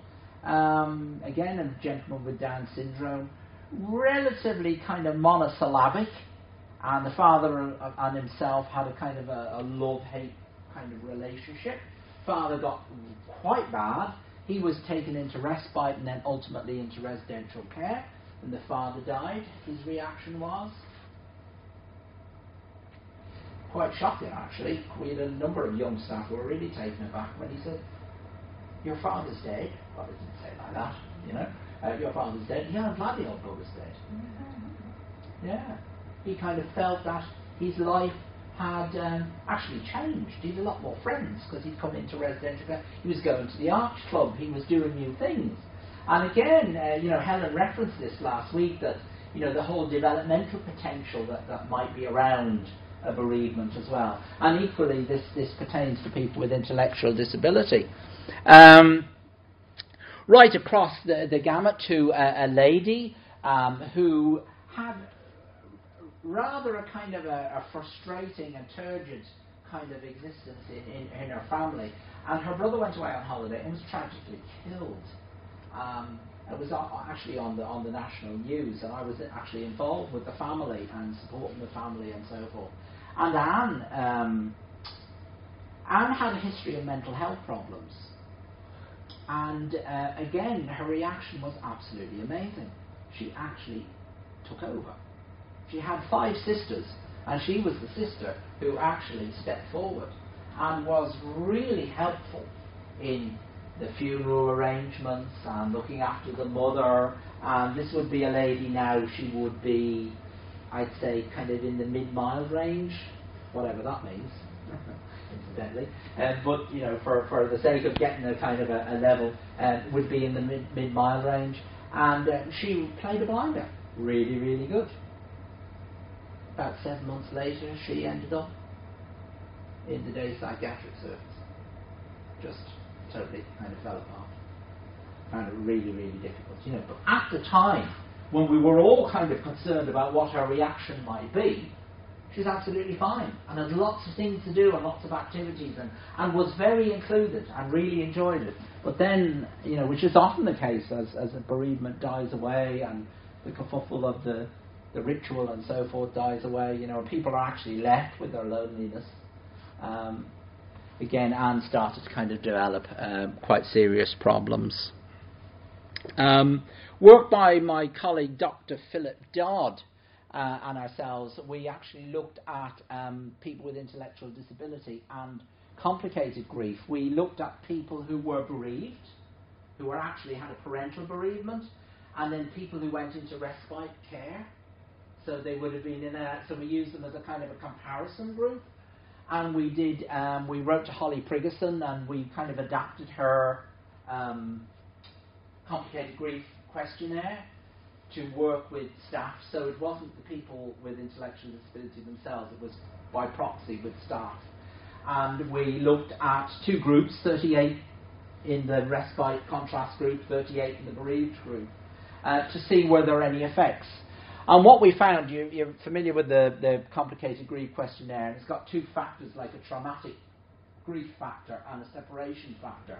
Again, a gentleman with Down syndrome, relatively kind of monosyllabic, and the father and himself had a kind of a love-hate kind of relationship. Father got quite bad. He was taken into respite and then ultimately into residential care. When the father died, his reaction was quite shocking, actually. We had a number of young staff who were really taken aback when he said, "Your father's dead." Well, he didn't say it like that, "Your father's dead." "Yeah, I'm glad your brother's dead." Yeah. He kind of felt that his life had actually changed. He had a lot more friends because he'd come into residential care. He was going to the Arch Club. He was doing new things. And again, Helen referenced this last week, that the whole developmental potential that might be around a bereavement as well. And equally, this pertains to people with intellectual disability. Right across the gamut to a lady who had rather a kind of a frustrating and turgid kind of existence in her family. And her brother went away on holiday and was tragically killed. It was actually on the national news, and I was actually involved with the family and supporting the family and so forth. And Anne had a history of mental health problems. And again, her reaction was absolutely amazing. She actually took over. She had 5 sisters, and she was the sister who actually stepped forward and was really helpful in the funeral arrangements and looking after the mother. And this would be a lady now, she would be, I'd say, kind of in the mid-mile range, whatever that means, incidentally. But, you know, for the sake of getting a kind of a level, would be in the mid-mile range. And she played a blinder, really, really good. About 7 months later, she ended up in the day psychiatric service. Just totally kind of fell apart. Found it really, really difficult, you know. But at the time, when we were all kind of concerned about what her reaction might be, she was absolutely fine and had lots of things to do and lots of activities and was very included and really enjoyed it. But then, you know, which is often the case as a bereavement dies away and the kerfuffle of the ritual and so forth dies away, you know, people are actually left with their loneliness. Again, Anne started to kind of develop quite serious problems. Work by my colleague Dr. Philip Dodd and ourselves, we actually looked at people with intellectual disability and complicated grief. We looked at people who were bereaved, who were actually had a parental bereavement, and then people who went into respite care. So they would have been so we used them as a kind of a comparison group. And we did, we wrote to Holly Priggerson and we kind of adapted her complicated grief questionnaire to work with staff. So it wasn't the people with intellectual disability themselves, it was by proxy with staff. And we looked at 2 groups, 38 in the respite contrast group, 38 in the bereaved group, to see were there any effects. And what we found, you're familiar with the complicated grief questionnaire, and it's got 2 factors like a traumatic grief factor and a separation factor.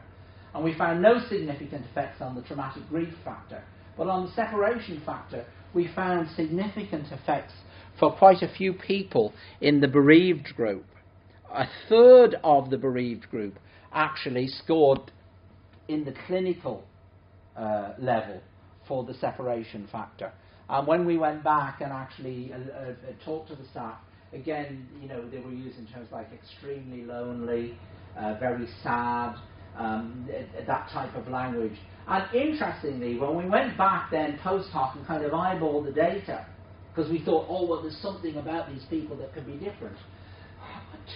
And we found no significant effects on the traumatic grief factor. But on the separation factor, we found significant effects for quite a few people in the bereaved group. A third of the bereaved group actually scored in the clinical level for the separation factor. And when we went back and actually talked to the staff, again, you know, they were using terms like extremely lonely, very sad, that type of language. And interestingly, when we went back then post hoc and kind of eyeballed the data, because we thought, oh, well, there's something about these people that could be different.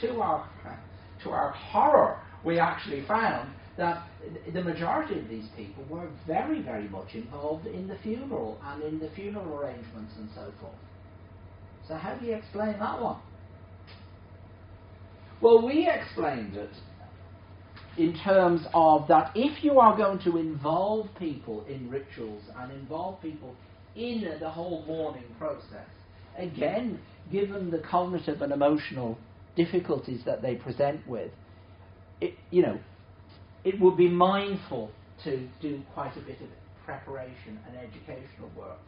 To our horror, we actually found that the majority of these people were very, very much involved in the funeral and in the funeral arrangements and so forth. So how do you explain that one? Well, we explained it in terms of that if you are going to involve people in rituals and involve people in the whole mourning process, again, given the cognitive and emotional difficulties that they present with, it would be mindful to do quite a bit of preparation and educational work.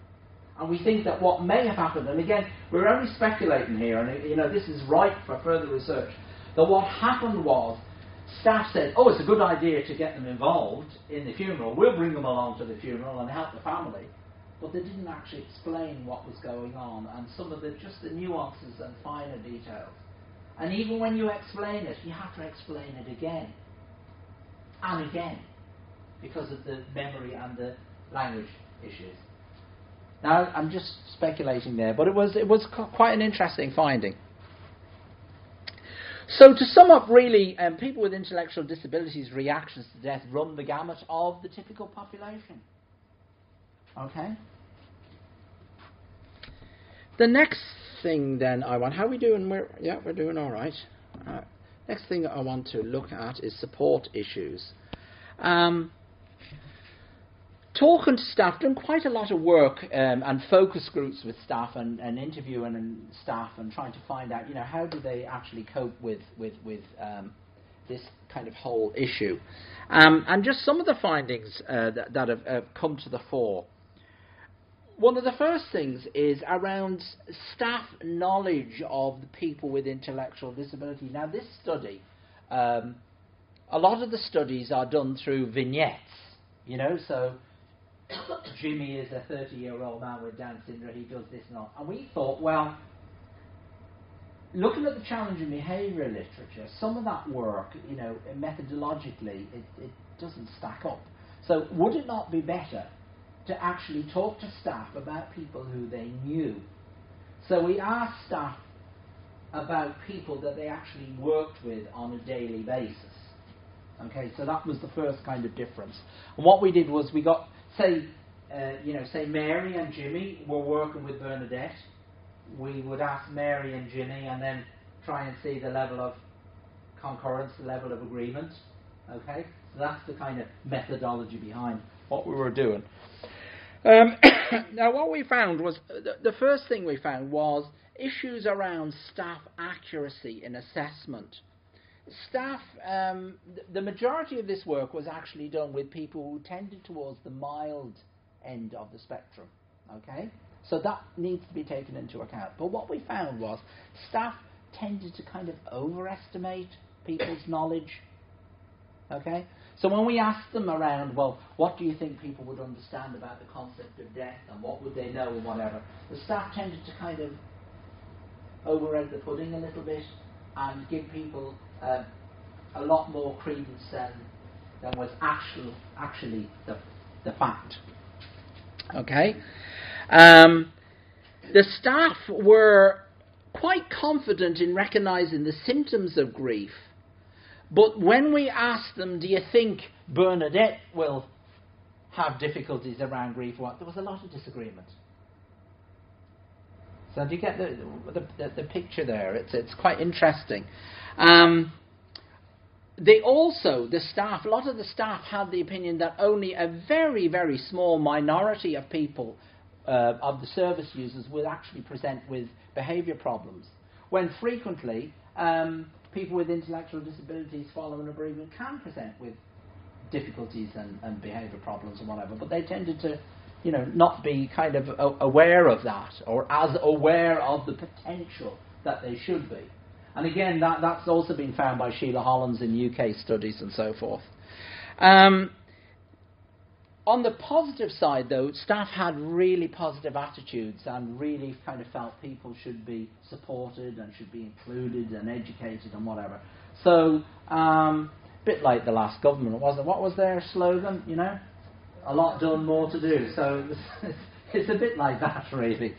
And we think that what may have happened, and again, we're only speculating here, and you know, this is ripe for further research, that what happened was staff said, oh, it's a good idea to get them involved in the funeral, we'll bring them along to the funeral and help the family, but they didn't actually explain what was going on and some of the nuances and finer details. And even when you explain it, you have to explain it again and again because of the memory and the language issues. Now, I'm just speculating there, but it was quite an interesting finding. So to sum up, really, people with intellectual disabilities' reactions to death run the gamut of the typical population. Okay? The next thing then I want, how are we doing? We're doing all right. Next thing I want to look at is support issues. Talking to staff, done quite a lot of work and focus groups with staff and interviewing staff and trying to find out, how do they actually cope with this kind of whole issue. And just some of the findings that have come to the fore. One of the first things is around staff knowledge of the people with intellectual disability. Now, this study, a lot of the studies are done through vignettes, so Jimmy is a 30-year-old man with Down syndrome, he does this and that. And we thought, well, looking at the challenging behaviour literature, some of that work, methodologically, it doesn't stack up. So would it not be better to actually talk to staff about people who they knew? So we asked staff about people that they actually worked with on a daily basis. Okay, so that was the first kind of difference. And what we did was we got, say Mary and Jimmy were working with Bernadette. We would ask Mary and Jimmy and then try and see the level of concurrence, the level of agreement. Okay, so that's the kind of methodology behind what we were doing. Now, what we found was, the first thing we found was issues around staff accuracy in assessment. Staff, the majority of this work was actually done with people who tended towards the mild end of the spectrum. Okay? So that needs to be taken into account. But what we found was staff tended to kind of overestimate people's knowledge. Okay? So when we asked them around, well, what do you think people would understand about the concept of death and what would they know and whatever, the staff tended to kind of over-egg the pudding a little bit and give people a lot more credence than was actually the fact. Okay? The staff were quite confident in recognising the symptoms of grief, but when we asked them, do you think Bernadette will have difficulties around grief, there was a lot of disagreement. So do you get the picture there? It's quite interesting. The staff, a lot of the staff had the opinion that only a very, very small minority of people, of the service users, will actually present with behaviour problems, when frequently people with intellectual disabilities following a bereavement can present with difficulties and behaviour problems and whatever, but they tended to not be kind of aware of that, or as aware of the potential that they should be. And again, that's also been found by Sheila Hollins in UK studies and so forth. On the positive side, though, staff had really positive attitudes and really kind of felt people should be supported and should be included and educated and whatever. So, a bit like the last government, wasn't it? What was their slogan, A lot done, more to do. So it's a bit like that, really.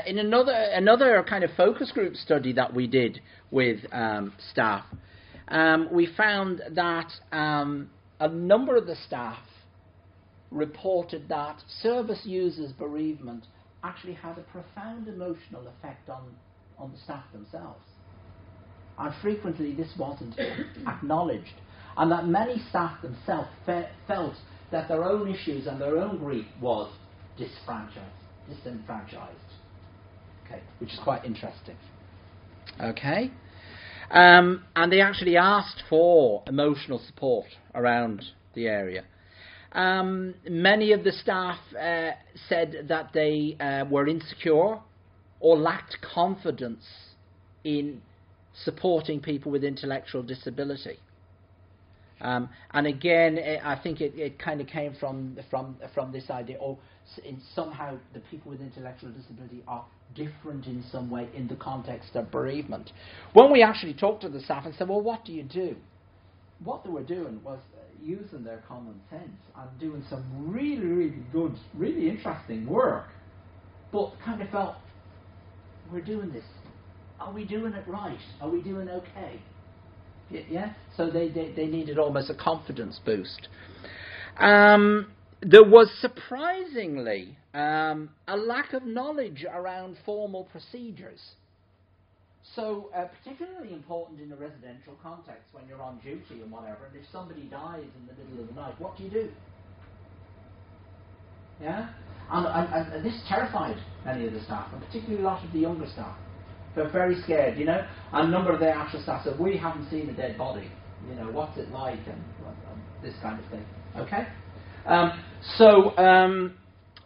In another kind of focus group study that we did with staff, we found that a number of the staff reported that service users' bereavement actually had a profound emotional effect on the staff themselves. And frequently this wasn't acknowledged. And that many staff themselves felt that their own issues and their own grief was disenfranchised. Okay, which is quite interesting. Okay, and they actually asked for emotional support around the area. Many of the staff said that they were insecure or lacked confidence in supporting people with intellectual disability. And again, I think it kind of came from this idea, somehow the people with intellectual disability are different in some way in the context of bereavement. When we actually talked to the staff and said, well, what do you do? What they were doing was using their common sense and doing some really, really good, really interesting work, but kind of felt, we're doing this. Are we doing it right? Are we doing okay? Yeah? So they needed almost a confidence boost. There was surprisingly a lack of knowledge around formal procedures. So particularly important in a residential context when you're on duty and whatever, and if somebody dies in the middle of the night, what do you do? Yeah? And this terrified many of the staff, and particularly a lot of the younger staff. They're very scared, you know. And a number of their actual staff said, we haven't seen a dead body. You know, what's it like, and this kind of thing. Okay?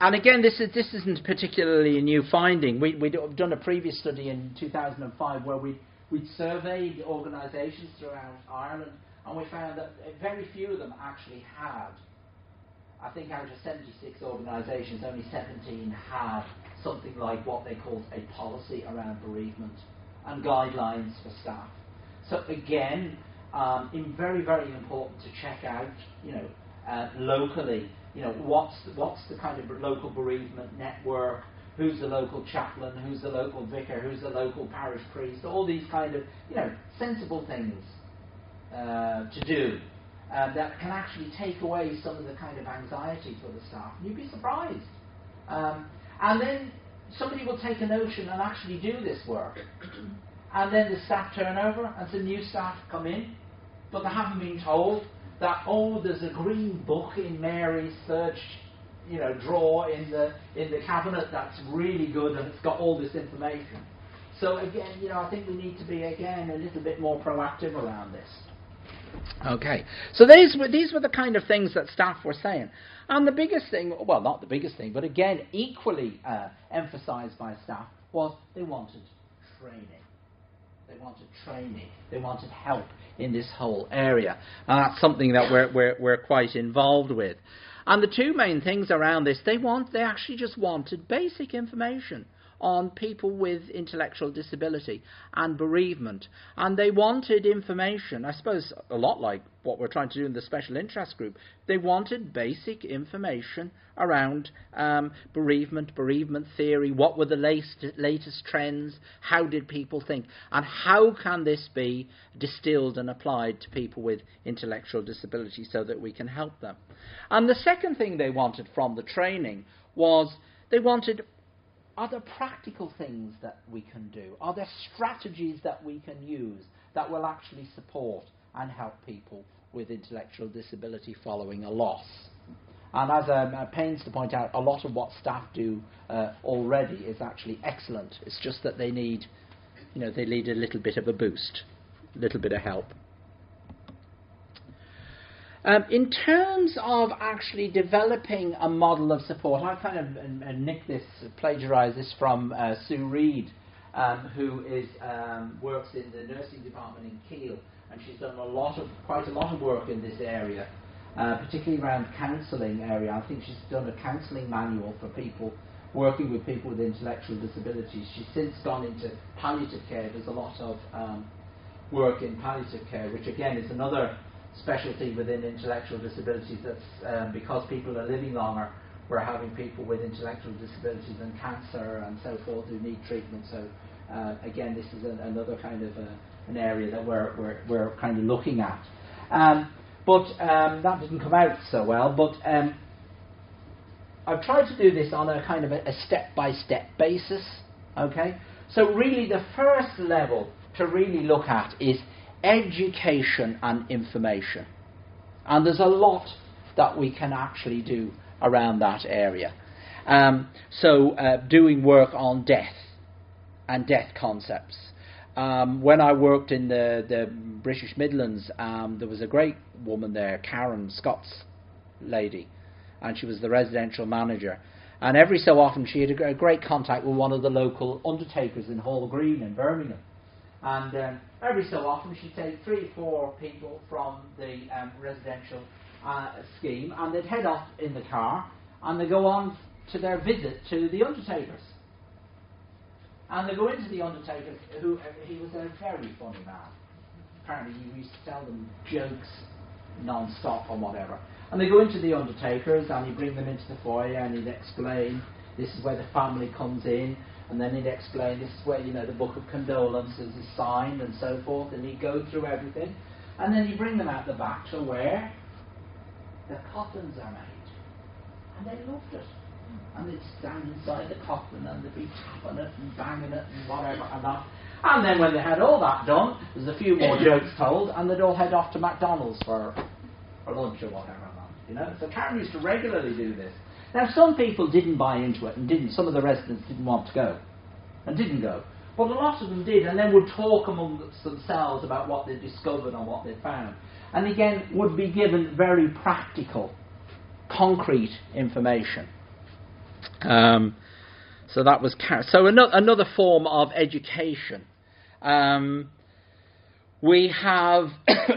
And again, this isn't particularly a new finding. We'd done a previous study in 2005 where we'd surveyed organisations throughout Ireland, and we found that very few of them actually had. I think out of 76 organisations, only 17 had something like what they called a policy around bereavement and guidelines for staff. So again, very, very important to check out, you know, locally, you know, what's the kind of local bereavement network, who's the local chaplain, who's the local vicar, who's the local parish priest, all these kind of, you know, sensible things to do that can actually take away some of the kind of anxiety for the staff. You'd be surprised. And then somebody will take a notion and actually do this work. And then the staff turn over and some new staff come in, but they haven't been told that, oh, there's a green book in Mary's third, you know, drawer in the cabinet that's really good and it's got all this information. So again, you know, I think we need to be again a little bit more proactive around this. Okay, so these were the kind of things that staff were saying. And the biggest thing, well, not the biggest thing, but again, equally emphasised by staff was they wanted training. They wanted training. They wanted help in this whole area. And that's something that we're quite involved with. And the two main things around this, they actually just wanted basic information on people with intellectual disability and bereavement. And they wanted information, I suppose a lot like what we're trying to do in the special interest group. They wanted basic information around bereavement theory, what were the latest trends, how did people think, and how can this be distilled and applied to people with intellectual disability so that we can help them. And the second thing they wanted from the training was they wanted, are there practical things that we can do? Are there strategies that we can use that will actually support and help people with intellectual disability following a loss? And as I'm pains to point out, a lot of what staff do already is actually excellent. It's just that they need, you know, they need a little bit of a boost, a little bit of help. In terms of actually developing a model of support, I kind of nicked this, plagiarised this from Sue Reed, who works in the nursing department in Keele, and she's done quite a lot of work in this area, particularly around counselling area. I think she's done a counselling manual for people working with people with intellectual disabilities. She's since gone into palliative care. There's a lot of work in palliative care, which again is another specialty within intellectual disabilities. That's because people are living longer, we're having people with intellectual disabilities and cancer and so forth who need treatment. So again, this is another kind of an area that we're kind of looking at. But that didn't come out so well. But I've tried to do this on a kind of a step-by-step basis. Okay, so really the first level to really look at is education and information, and there's a lot that we can actually do around that area. Doing work on death and death concepts. When I worked in the British Midlands, there was a great woman there, Karen, Scots lady, and she was the residential manager. And every so often she had a great contact with one of the local undertakers in Hall Green in Birmingham. And every so often she'd take 3 or 4 people from the residential scheme, and they'd head off in the car and they'd go on to their visit to the undertakers. And they go into the undertaker, he was a very funny man. Apparently he used to tell them jokes non-stop or whatever. And they go into the undertakers and he'd bring them into the foyer and he'd explain, this is where the family comes in. And then he'd explain, this is where, you know, the book of condolences is signed and so forth. And he'd go through everything. And then he'd bring them out the back to where the coffins are made. And they loved it. And they'd stand inside the coffin and they'd be tapping it and banging it and whatever and that. And then when they had all that done, there's a few more jokes told, and they'd all head off to McDonald's for lunch or whatever. You know? So Karen used to regularly do this. Now, some people didn't buy into it and didn't. Some of the residents didn't want to go and didn't go. But a lot of them did, and then would talk amongst themselves about what they discovered and what they found. And again, would be given very practical, concrete information. So that was another form of education. We have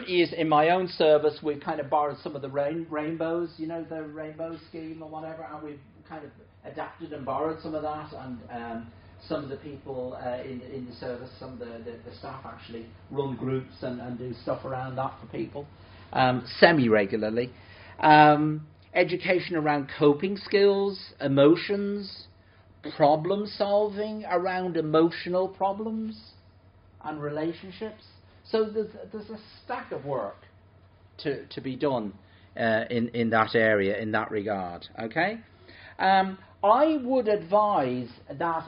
is in my own service. We've kind of borrowed some of the rainbows, the rainbow scheme or whatever, and we've kind of adapted and borrowed some of that. And some of the people in the service, some of the staff actually run groups and do stuff around that for people semi-regularly. Education around coping skills, emotions, problem solving around emotional problems and relationships. So there's a stack of work to be done in that area, in that regard. Okay, I would advise that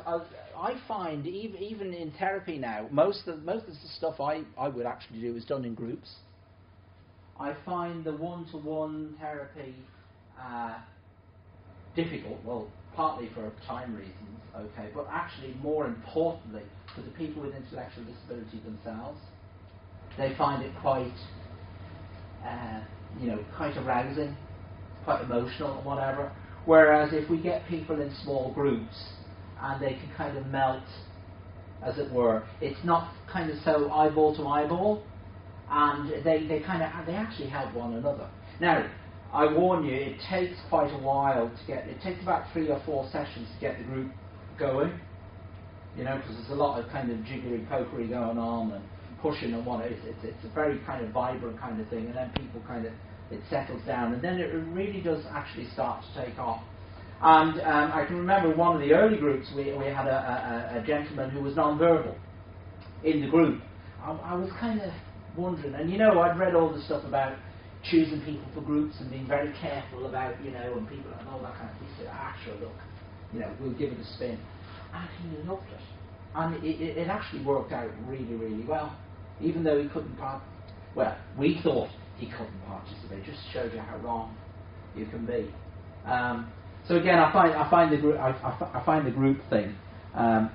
I find even in therapy now, most of the stuff I would actually do is done in groups. I find the one-to-one therapy difficult. Well, partly for time reasons, okay, but actually more importantly for the people with intellectual disability themselves. They find it quite arousing, quite emotional, whatever. Whereas if we get people in small groups and they can kind of melt, as it were, it's not kind of so eyeball to eyeball, and they actually help one another. Now, I warn you, it takes quite a while to get. It takes about 3 or 4 sessions to get the group going, because there's a lot of kind of jiggery pokery going on and pushing and what. It's a very kind of vibrant kind of thing, and then people it settles down, and then it really does actually start to take off. And I can remember one of the early groups we had a gentleman who was non-verbal in the group. I was kind of wondering, and I'd read all the stuff about choosing people for groups and being very careful about, and people and all that kind of thing. He said, sure, look, we'll give it a spin. And he loved it. And it actually worked out really, really well. Even though he couldn't we thought he couldn't participate. It just shows you how wrong you can be. So again, I find the group thing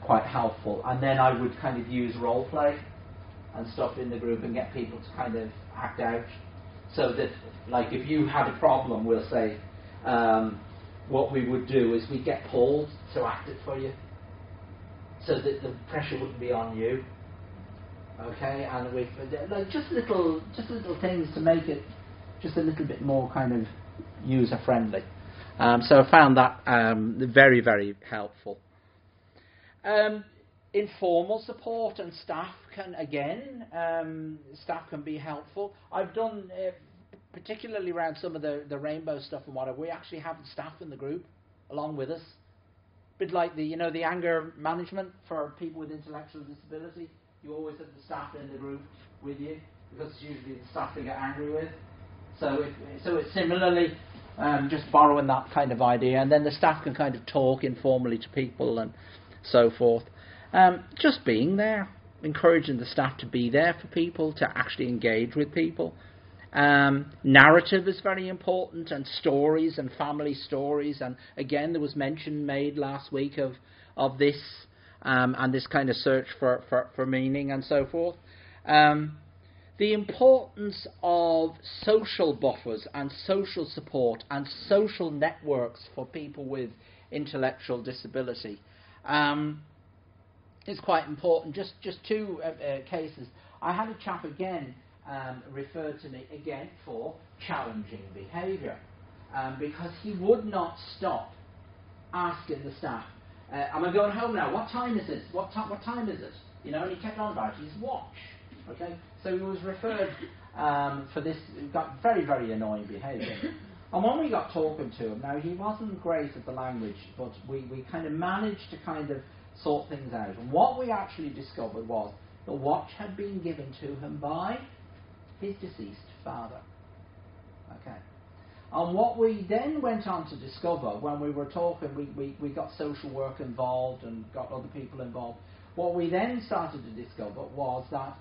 quite helpful. And then I would kind of use role play and stuff in the group and get people to kind of act out. So that, like, if you had a problem, we'll say, what we would do is we'd get Paul to act it for you, so that the pressure wouldn't be on you. Okay, and we just little things to make it just a little bit more kind of user friendly. So I found that very, very helpful. Informal support and staff can be helpful. I've done particularly around some of the rainbow stuff and whatever. We actually have staff in the group along with us. A bit like the anger management for people with intellectual disability. You always have the staff in the group with you because it's usually the staff they get angry with. So it's similarly just borrowing that kind of idea, and then the staff can kind of talk informally to people and so forth. Just being there, encouraging the staff to be there for people, to actually engage with people. Narrative is very important, and stories and family stories. And again, there was mention made last week of this and this kind of search for meaning and so forth. The importance of social buffers and social support and social networks for people with intellectual disability. It's quite important. Just 2 cases. I had a chap again referred to me again for challenging behaviour because he would not stop asking the staff, am I going home now? What time is it? What time is it? And he kept on about his watch. Okay, so he was referred for this. He got very, very annoying behaviour. And when we got talking to him, now he wasn't great at the language, but we kind of managed to kind of sort things out. And what we actually discovered was the watch had been given to him by his deceased father. Okay. And what we then went on to discover when we were talking, we got social work involved and got other people involved. What we then started to discover was that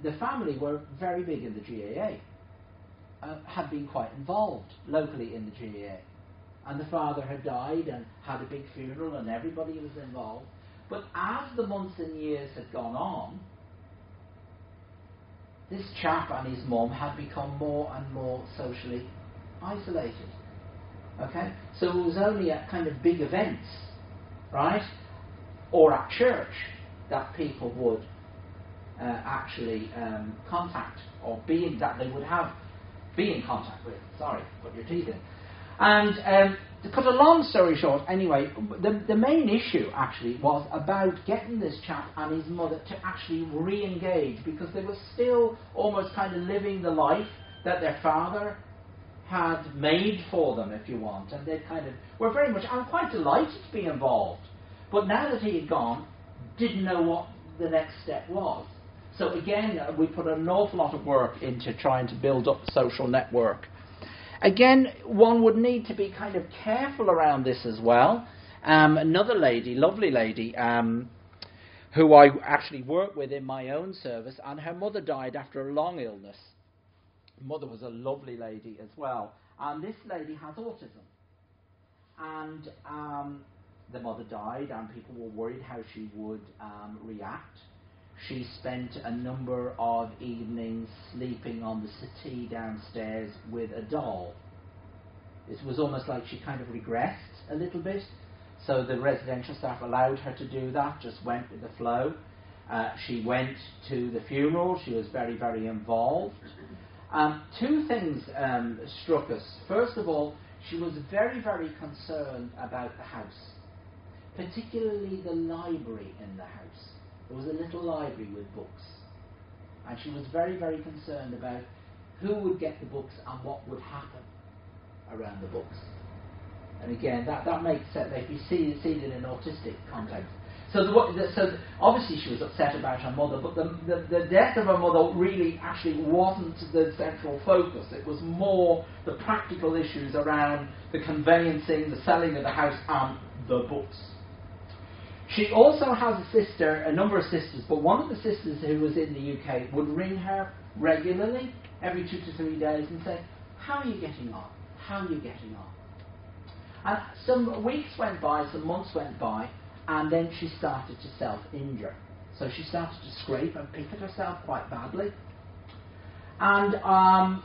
the family were very big in the GAA, had been quite involved locally in the GAA. And the father had died and had a big funeral and everybody was involved. But as the months and years had gone on, this chap and his mum had become more and more socially isolated. Okay? So it was only at kind of big events, right, or at church, that people would actually contact, or that they would be in contact with. Sorry, put your teeth in. And to cut a long story short, anyway, the main issue actually was about getting this chap and his mother to actually re-engage, because they were still almost kind of living the life that their father had made for them, if you want, and they kind of were very much, I'm quite delighted to be involved, but now that he had gone, didn't know what the next step was. So again, we put an awful lot of work into trying to build up the social network. Again, one would need to be kind of careful around this as well. Another lady, lovely lady, who I actually worked with in my own service, and her mother died after a long illness. Mother was a lovely lady as well, and this lady has autism. And the mother died, and people were worried how she would react. She spent a number of evenings sleeping on the settee downstairs with a doll. It was almost like she kind of regressed a little bit. So the residential staff allowed her to do that, just went with the flow. She went to the funeral. She was very, very involved. Two things struck us. First of all, she was very, very concerned about the house, particularly the library in the house. There was a little library with books, and she was very, very concerned about who would get the books and what would happen around the books. And again, that makes sense if you see it in an autistic context. So obviously she was upset about her mother, but the death of her mother really actually wasn't the central focus. It was more the practical issues around the conveyancing, the selling of the house, and the books. She also has a number of sisters, but one of the sisters who was in the UK would ring her regularly, every 2 to 3 days, and say, how are you getting on? How are you getting on? And some weeks went by, some months went by, and then she started to self-injure. So she started to scrape and pick at herself quite badly. And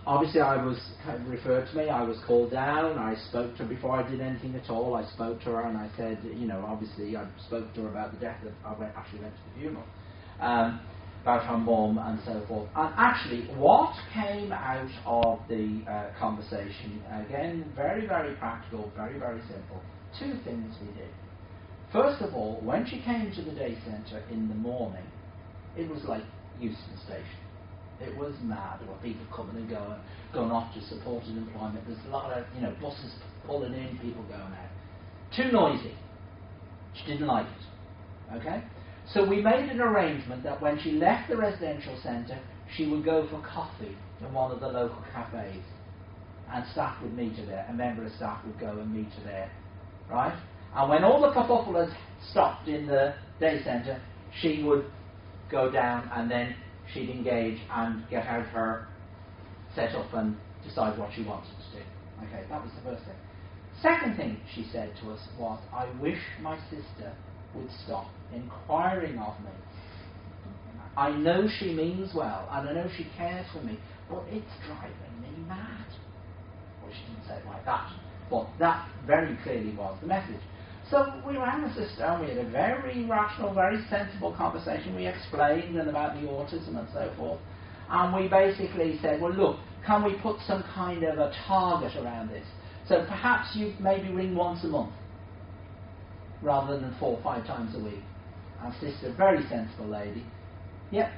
obviously I was referred to me, I was called down, I spoke to her before I did anything at all. I spoke to her and I said, obviously I spoke to her about the death that I actually went to the funeral, about her mum and so forth. And actually what came out of the conversation, again, very, very practical, very, very simple. Two things we did. First of all, when she came to the day centre in the morning, it was like Euston Station. It was mad. There were people coming and going off to supported employment. There's a lot of buses pulling in, people going out. Too noisy. She didn't like it. Okay? So we made an arrangement that when she left the residential centre, she would go for coffee in one of the local cafes, and staff would meet her there. A member of staff would go and meet her there, right? And when all the kerfuffle stopped in the day centre, she would go down and then she'd engage and get out her setup and decide what she wanted to do. Okay, that was the first thing. Second thing she said to us was, I wish my sister would stop inquiring of me. I know she means well, and I know she cares for me, but it's driving me mad. Well, she didn't say it like that, but that very clearly was the message. So we rang the sister and we had a very rational, very sensible conversation. We explained about the autism and so forth. And we basically said, well, look, can we put some kind of a target around this? So perhaps you maybe ring once a month rather than 4 or 5 times a week. Our sister, very sensible lady. Yep.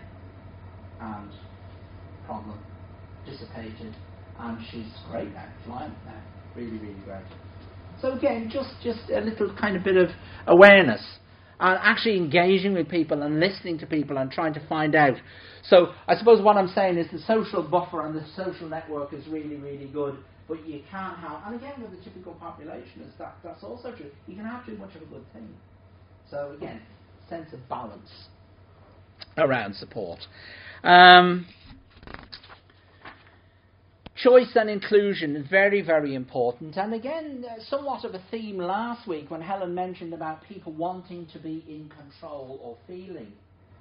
And problem dissipated. And she's great now, flying now. Really, really great. So again, just a little kind of bit of awareness and actually engaging with people and listening to people and trying to find out. So I suppose what I'm saying is the social buffer and the social network is really, really good, but you can't have, and again with the typical population, that's also true, you can have too much of a good thing. So again, sense of balance choice and inclusion is very, very important. And again, somewhat of a theme last week when Helen mentioned about people wanting to be in control or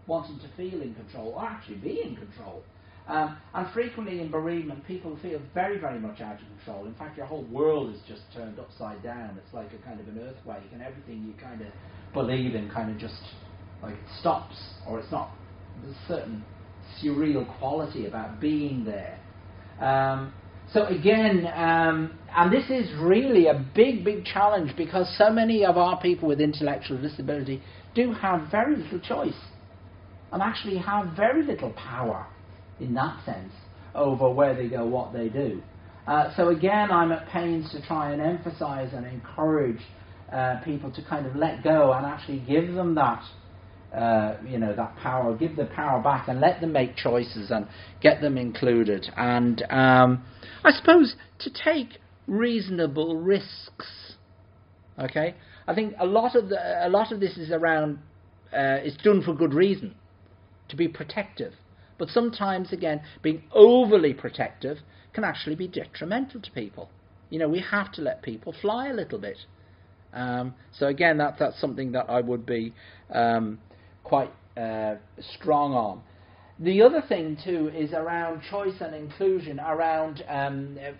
wanting to feel in control or actually be in control. And frequently in bereavement, people feel very, very much out of control. In fact, your whole world is just turned upside down. It's like a kind of an earthquake, and everything you kind of believe in kind of just like it stops, or it's not. There's a certain surreal quality about being there. So again, and this is really a big, big challenge, because so many of our people with intellectual disability do have very little choice and actually have very little power in that sense over where they go, what they do. So again, I'm at pains to try and emphasize and encourage people to kind of let go and actually give them that that power, give the power back and let them make choices and get them included. And I suppose to take reasonable risks. Okay, I think a lot of this is around. It's done for good reason, to be protective. But sometimes, again, being overly protective can actually be detrimental to people. We have to let people fly a little bit. So again, that's something that I would be quite strong on. The other thing too is around choice and inclusion, around the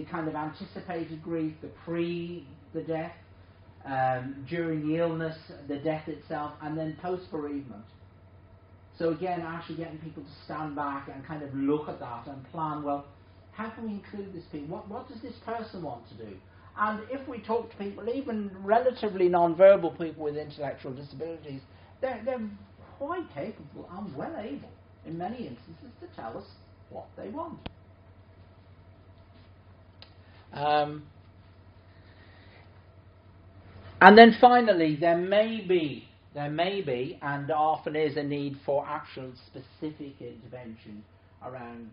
kind of anticipated grief, the death, during the illness, the death itself, and then post-bereavement. So again, actually getting people to stand back and kind of look at that and plan, well, how can we include this people? What does this person want to do? And if we talk to people, even relatively non-verbal people with intellectual disabilities, they're quite capable and well able, in many instances, to tell us what they want. And then finally, there may be, and often is, a need for actual specific intervention around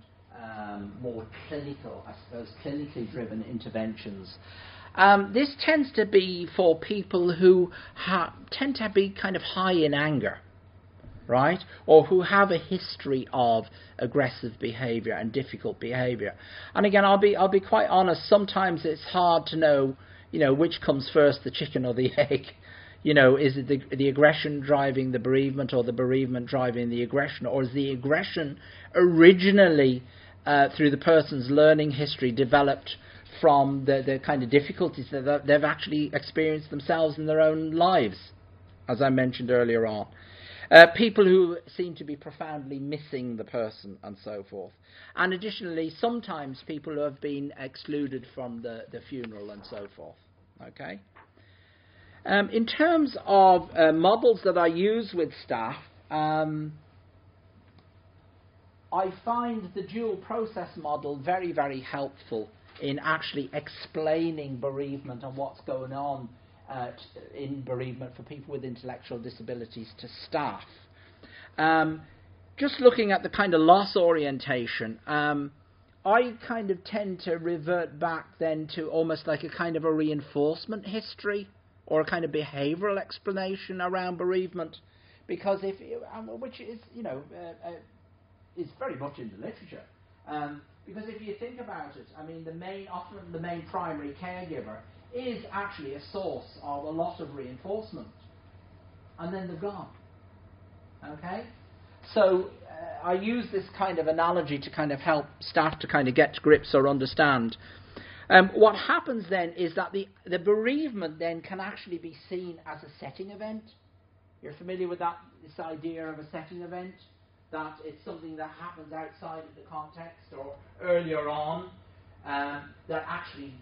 more clinical, I suppose, clinically driven interventions. This tends to be for people who tend to be kind of high in anger, right? Or who have a history of aggressive behaviour and difficult behaviour. And again, I'll be quite honest. Sometimes it's hard to know, which comes first, the chicken or the egg. Is it the aggression driving the bereavement, or the bereavement driving the aggression, or is the aggression originally through the person's learning history developed from the kind of difficulties that they've actually experienced themselves in their own lives, as I mentioned earlier on. People who seem to be profoundly missing the person and so forth. And additionally, sometimes people who have been excluded from the funeral and so forth. Okay? In terms of models that I use with staff, I find the dual process model very, very helpful in actually explaining bereavement and what's going on in bereavement for people with intellectual disabilities to staff. Just looking at the kind of loss orientation, I kind of tend to revert back then to almost like a kind of a reinforcement history or a kind of behavioural explanation around bereavement, because which is is very much in the literature. Because if you think about it, I mean, often the main primary caregiver is actually a source of a lot of reinforcement, and then they're gone. Okay, so I use this kind of analogy to kind of help staff to kind of get to grips or understand. What happens then is that the bereavement then can actually be seen as a setting event. You're familiar with this idea of a setting event? That it's something that happens outside of the context or earlier on that actually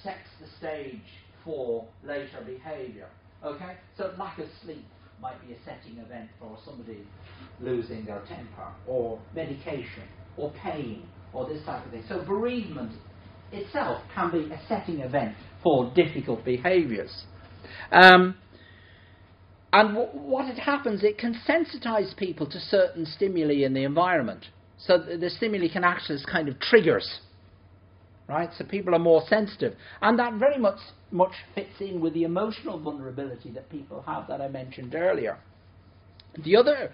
sets the stage for later behaviour. Okay? So lack of sleep might be a setting event for somebody losing their temper, or medication, or pain, or this type of thing. So bereavement itself can be a setting event for difficult behaviours. And what happens, it can sensitise people to certain stimuli in the environment. So the stimuli can act as kind of triggers, right? So people are more sensitive. And that very much fits in with the emotional vulnerability that people have that I mentioned earlier. The other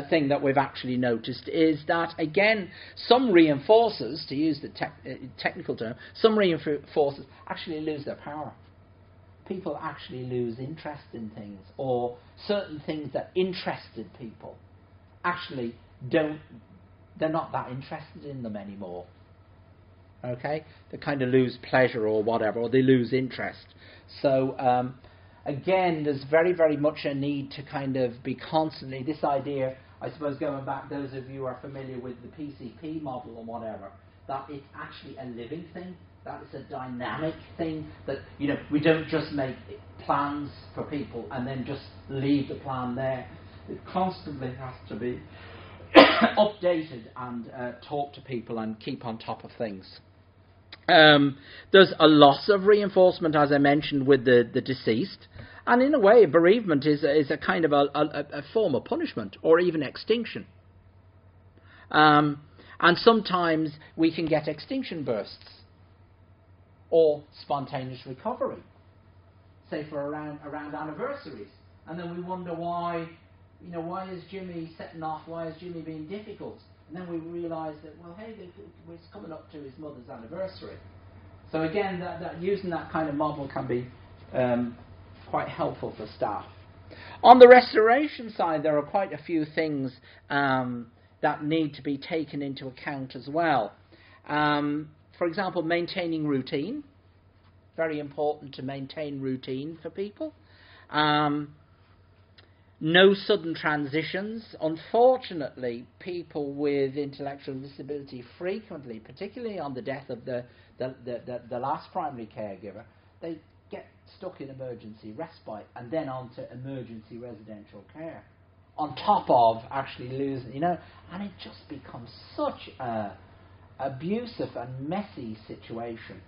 thing that we've actually noticed is that, again, some reinforcers, to use the technical term, some reinforcers actually lose their power. People actually lose interest in things, or certain things that interested people actually they're not that interested in them anymore. Okay? They kind of lose pleasure or whatever, or they lose interest. So, again, there's very, very much a need to kind of be constantly, this idea, I suppose going back, those of you who are familiar with the PCP model and whatever, that it's actually a living thing, that it's a dynamic thing, that, you know, we don't just make plans for people and then just leave the plan there. It constantly has to be updated and talk to people and keep on top of things. There's a loss of reinforcement, as I mentioned, with the deceased, and in a way, bereavement is a kind of a form of punishment or even extinction. And sometimes we can get extinction bursts or spontaneous recovery, say for around anniversaries, and then we wonder why is Jimmy setting off? Why is Jimmy being difficult? And then we realise that, well, hey, it's coming up to his mother's anniversary. So again, that using that kind of model can be quite helpful for staff. On the restoration side, there are quite a few things that need to be taken into account as well. For example, maintaining routine. Very important to maintain routine for people. No sudden transitions. Unfortunately, people with intellectual disability frequently, particularly on the death of the last primary caregiver, they get stuck in emergency respite and then on to emergency residential care, on top of actually losing, and it just becomes such a abusive and messy situation.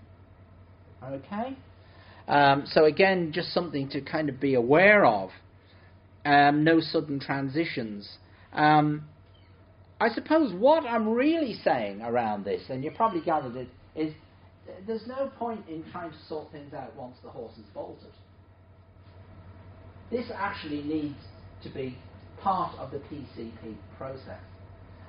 Okay? So again, just something to kind of be aware of. No sudden transitions. I suppose what I'm really saying around this, and you probably gathered it, is there's no point in trying to sort things out once the horse is bolted. This actually needs to be part of the PCP process.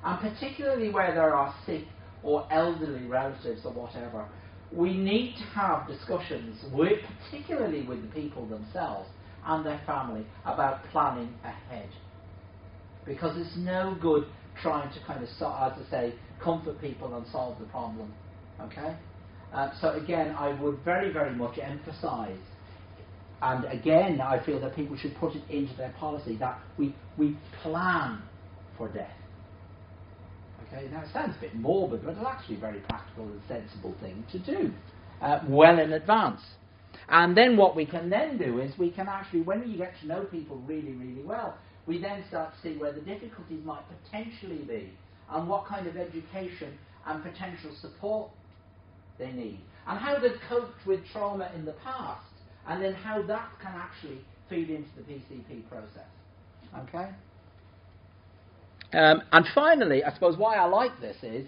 And particularly where there are sick or elderly relatives or whatever, we need to have discussions, particularly with the people themselves and their family, about planning ahead. Because it's no good trying to kind of, as I say, comfort people and solve the problem. Okay? So again, I would very, very much emphasise, and again, I feel that people should put it into their policy, that we plan for death. Okay? Now, it sounds a bit morbid, but it's actually a very practical and sensible thing to do, well in advance. And then what we can then do is we can actually, when you get to know people really, really well, we then start to see where the difficulties might potentially be and what kind of education and potential support they need, and how they've coped with trauma in the past, and then how that can actually feed into the PCP process. Okay? And finally, I suppose why I like this is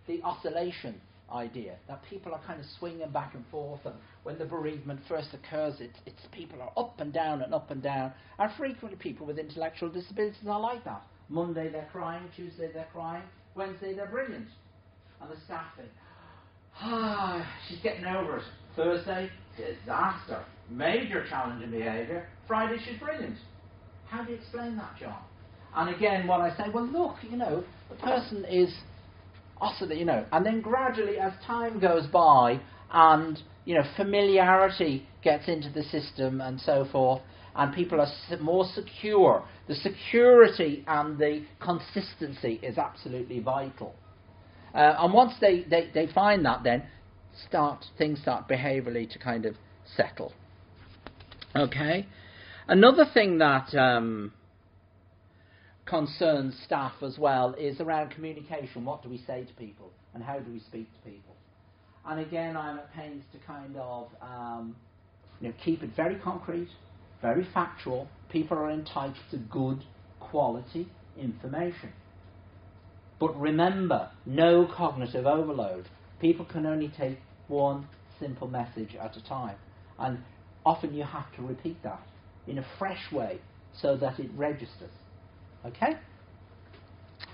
the oscillation idea, that people are kind of swinging back and forth, and when the bereavement first occurs, it's people are up and down and up and down, and frequently people with intellectual disabilities are like that. Monday they're crying, Tuesday they're crying, Wednesday they're brilliant, and the staff think, she's getting over it. Thursday, disaster, major challenge in behaviour. Friday she's brilliant. How do you explain that, John? And again, what I say, well, look, the person is oscillating, and then gradually, as time goes by, and familiarity gets into the system and so forth, and people are more secure. The security and the consistency is absolutely vital. And once they find that, then things start behaviourally to kind of settle. Okay? Another thing that concerns staff as well is around communication. What do we say to people and how do we speak to people? And again, I'm at pains to kind of keep it very concrete, very factual. People are entitled to good quality information. But remember, no cognitive overload. People can only take one simple message at a time. And often you have to repeat that in a fresh way so that it registers. Okay?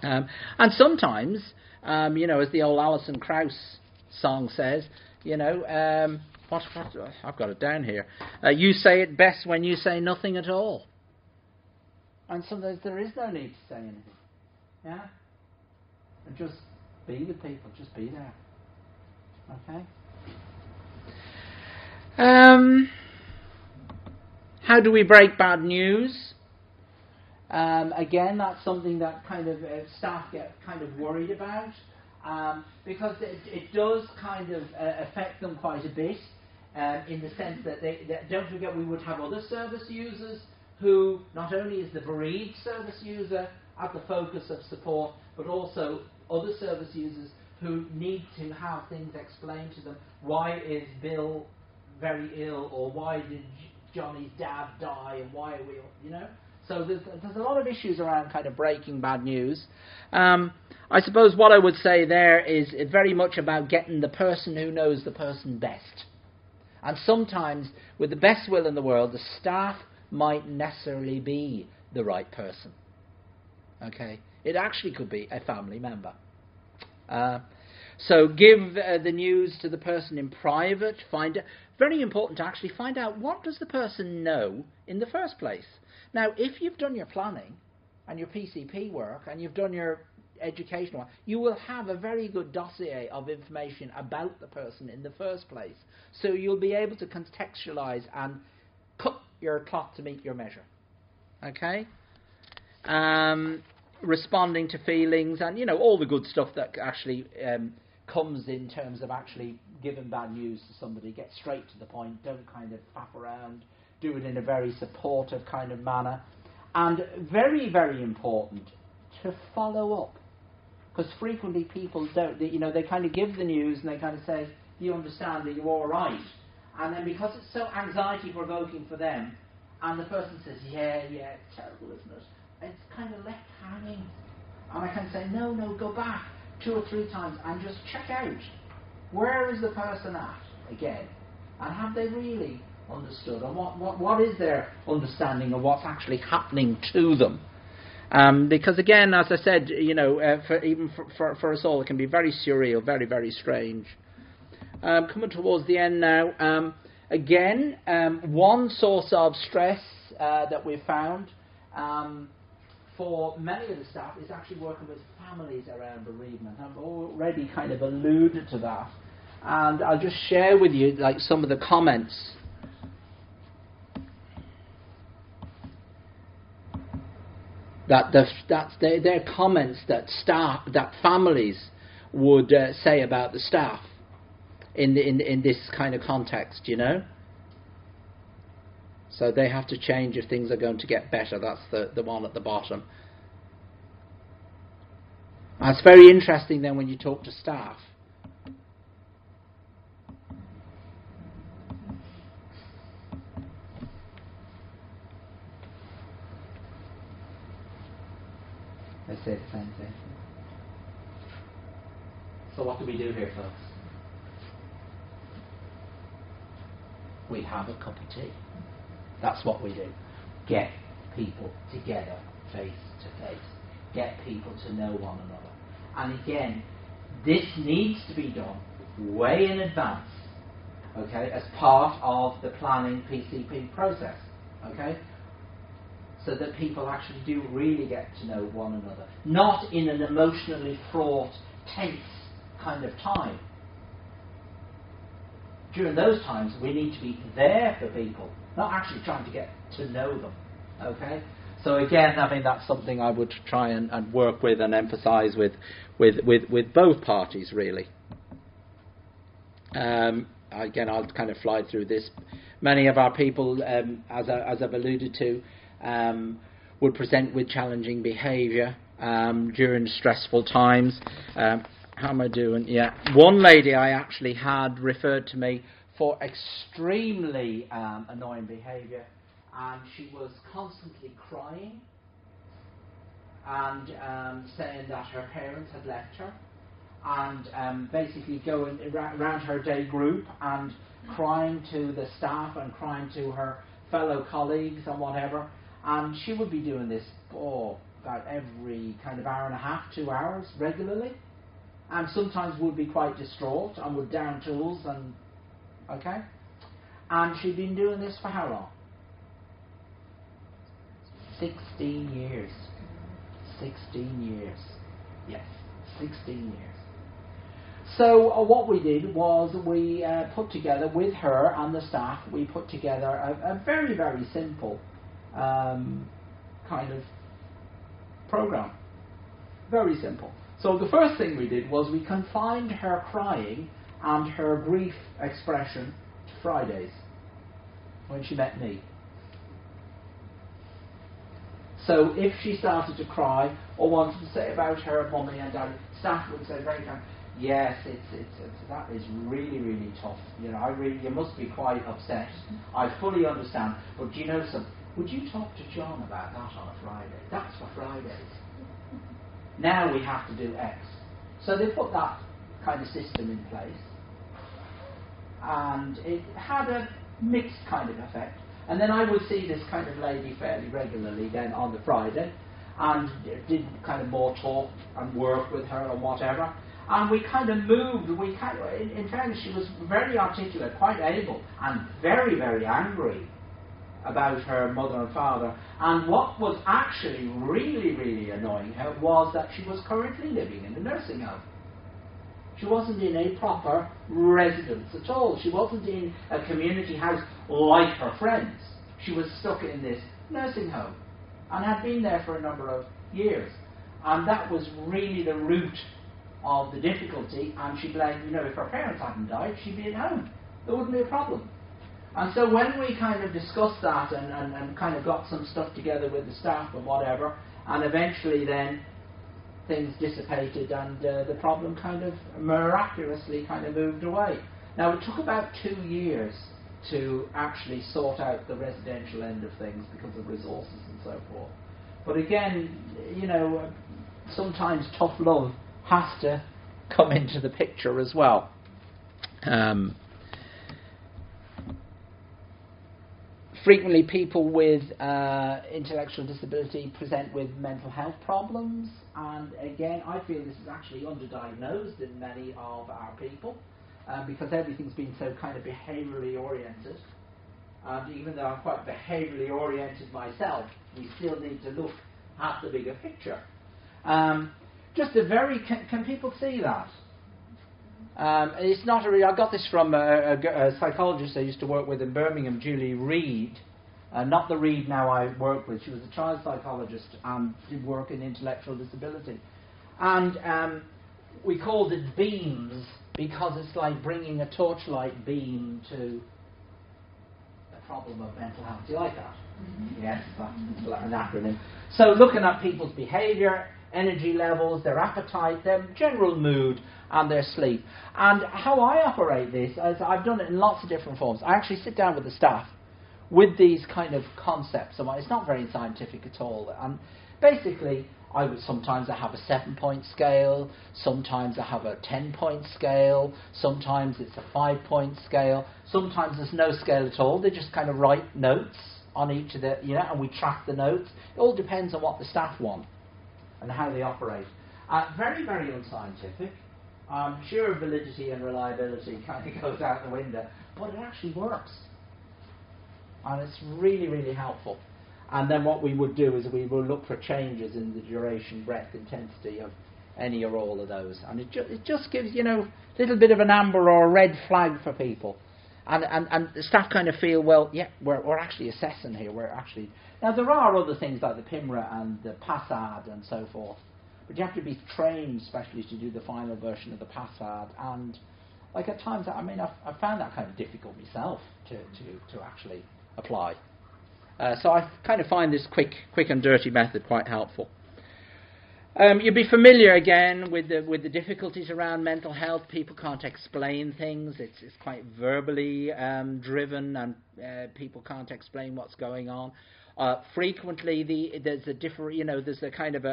And sometimes, as the old Alison Krauss song says, I've got it down here. You say it best when you say nothing at all. And sometimes there is no need to say anything. Yeah? And just be with people. Just be there. Okay? How do we break bad news? Again, that's something that kind of staff get kind of worried about, because it does kind of affect them quite a bit, in the sense that they don't forget we would have other service users who not only is the bereaved service user at the focus of support, but also other service users who need to have things explained to them. Why is Bill very ill, or why did Johnny's dad die, and why are we, So there's a lot of issues around kind of breaking bad news. I suppose what I would say there is very much about getting the person who knows the person best. And sometimes, with the best will in the world, the staff might necessarily be the right person. Okay? It actually could be a family member. So give the news to the person in private. Very important to actually find out, what does the person know in the first place. Now, if you've done your planning and your PCP work and you've done your educational work, you will have a very good dossier of information about the person in the first place. So you'll be able to contextualise and cut your cloth to meet your measure. Okay? Responding to feelings and, all the good stuff that actually comes in terms of actually giving bad news to somebody. Get straight to the point. Don't kind of faff around. Do it in a very supportive kind of manner. And very, very important, to follow up. Because frequently people don't, they kind of give the news and they kind of say, do you understand that you're all right? And then because it's so anxiety-provoking for them, and the person says, yeah, it's terrible, isn't it? It's kind of left hanging. And I can say, no, go back 2 or 3 times and just check out. Where is the person at again? And have they really understood? And what is their understanding of what's actually happening to them? Because again, as I said, for us all, it can be very surreal, very, very strange. Coming towards the end now, again, one source of stress that we've found for many of the staff is actually working with families around bereavement. I've already kind of alluded to that, and I'll just share with you some of the comments. They're comments that families would say about the staff in this kind of context, So they have to change if things are going to get better. That's the one at the bottom. And it's very interesting then when you talk to staff. They say the same thing. So what do we do here, folks? We have a cup of tea. That's what we do. Get people together face to face. Get people to know one another. And again, this needs to be done way in advance, okay, as part of the planning PCP process, okay, so that people actually do really get to know one another. Not in an emotionally fraught, tense kind of time. During those times, we need to be there for people, not actually trying to get to know them. Okay? So again, I mean, that's something I would try and work with and emphasise with both parties, really. Again, I'll kind of fly through this. Many of our people, as I've alluded to, would present with challenging behaviour during stressful times. How am I doing? Yeah. One lady I actually had referred to me for extremely annoying behaviour, and she was constantly crying and saying that her parents had left her, and basically going around her day group and crying to the staff and crying to her fellow colleagues and whatever. And she would be doing this about every kind of hour and a half, 2 hours regularly, and sometimes would be quite distraught and would down tools and okay. And she'd been doing this for how long? 16 years. 16 years. Yes, 16 years. So what we did was we put together, with her and the staff, we put together a very, very simple kind of program. Very simple. So the first thing we did was we confined her crying and her grief expression to Fridays, when she met me. So if she started to cry or wanted to say about her mummy and daddy, staff would say very kind, yes, that is really, really tough. You know, you must be quite upset. I fully understand. But do you know something? Would you talk to John about that on a Friday? That's for Fridays. Now we have to do X. So they put that kind of system in place. And it had a mixed kind of effect. And then I would see this kind of lady fairly regularly then on the Friday, and did kind of more talk and work with her and whatever. And we kind of moved, in fairness, she was very articulate, quite able, and very, very angry about her mother and father. And what was actually really, really annoying her was that she was currently living in a nursing home. She wasn't in a proper residence at all. She wasn't in a community house like her friends. She was stuck in this nursing home and had been there for a number of years. And that was really the root of the difficulty. And she blamed, you know, if her parents hadn't died, she'd be at home. There wouldn't be a problem. And so when we kind of discussed that and kind of got some stuff together with the staff and whatever, and eventually then things dissipated and the problem kind of miraculously kind of moved away. Now, it took about 2 years to actually sort out the residential end of things because of resources and so forth. But again, you know, sometimes tough love has to come into the picture as well. Frequently people with intellectual disability present with mental health problems, and again I feel this is actually underdiagnosed in many of our people because everything's been so kind of behaviourally oriented, and even though I'm quite behaviourally oriented myself, we still need to look at the bigger picture. Just a very, can people see that? It's not I got this from a psychologist I used to work with in Birmingham, Julie Reed. Not the Reed now I work with. She was a child psychologist and did work in intellectual disability. And we called it beams because it's like bringing a torchlight beam to a problem of mental health. Do you like that? Mm-hmm. Yes, that's an acronym. So looking at people's behaviour, energy levels, their appetite, their general mood, and their sleep. And how I operate this, as I've done it in lots of different forms, I actually sit down with the staff with these kind of concepts. It's not very scientific at all. And basically, sometimes I have a 7-point scale, sometimes I have a 10-point scale, sometimes it's a 5-point scale, sometimes there's no scale at all. They just kind of write notes on each of the, and we track the notes. It all depends on what the staff want and how they operate. Very, very unscientific. Sure, validity and reliability kind of goes out the window, but it actually works. And it's really, really helpful. And then what we would do is we will look for changes in the duration, breadth, intensity of any or all of those. And it just gives, a little bit of an amber or a red flag for people. And the staff kind of feel, well, yeah, we're actually assessing here. Now, there are other things like the PIMRA and the PASAD and so forth. But you have to be trained specially to do the final version of the PASAD. And like at times, I found that kind of difficult myself to actually apply. So I kind of find this quick and dirty method quite helpful. You'll be familiar again with the difficulties around mental health. People can't explain things. It's quite verbally driven, and people can't explain what's going on. Frequently, there's a kind of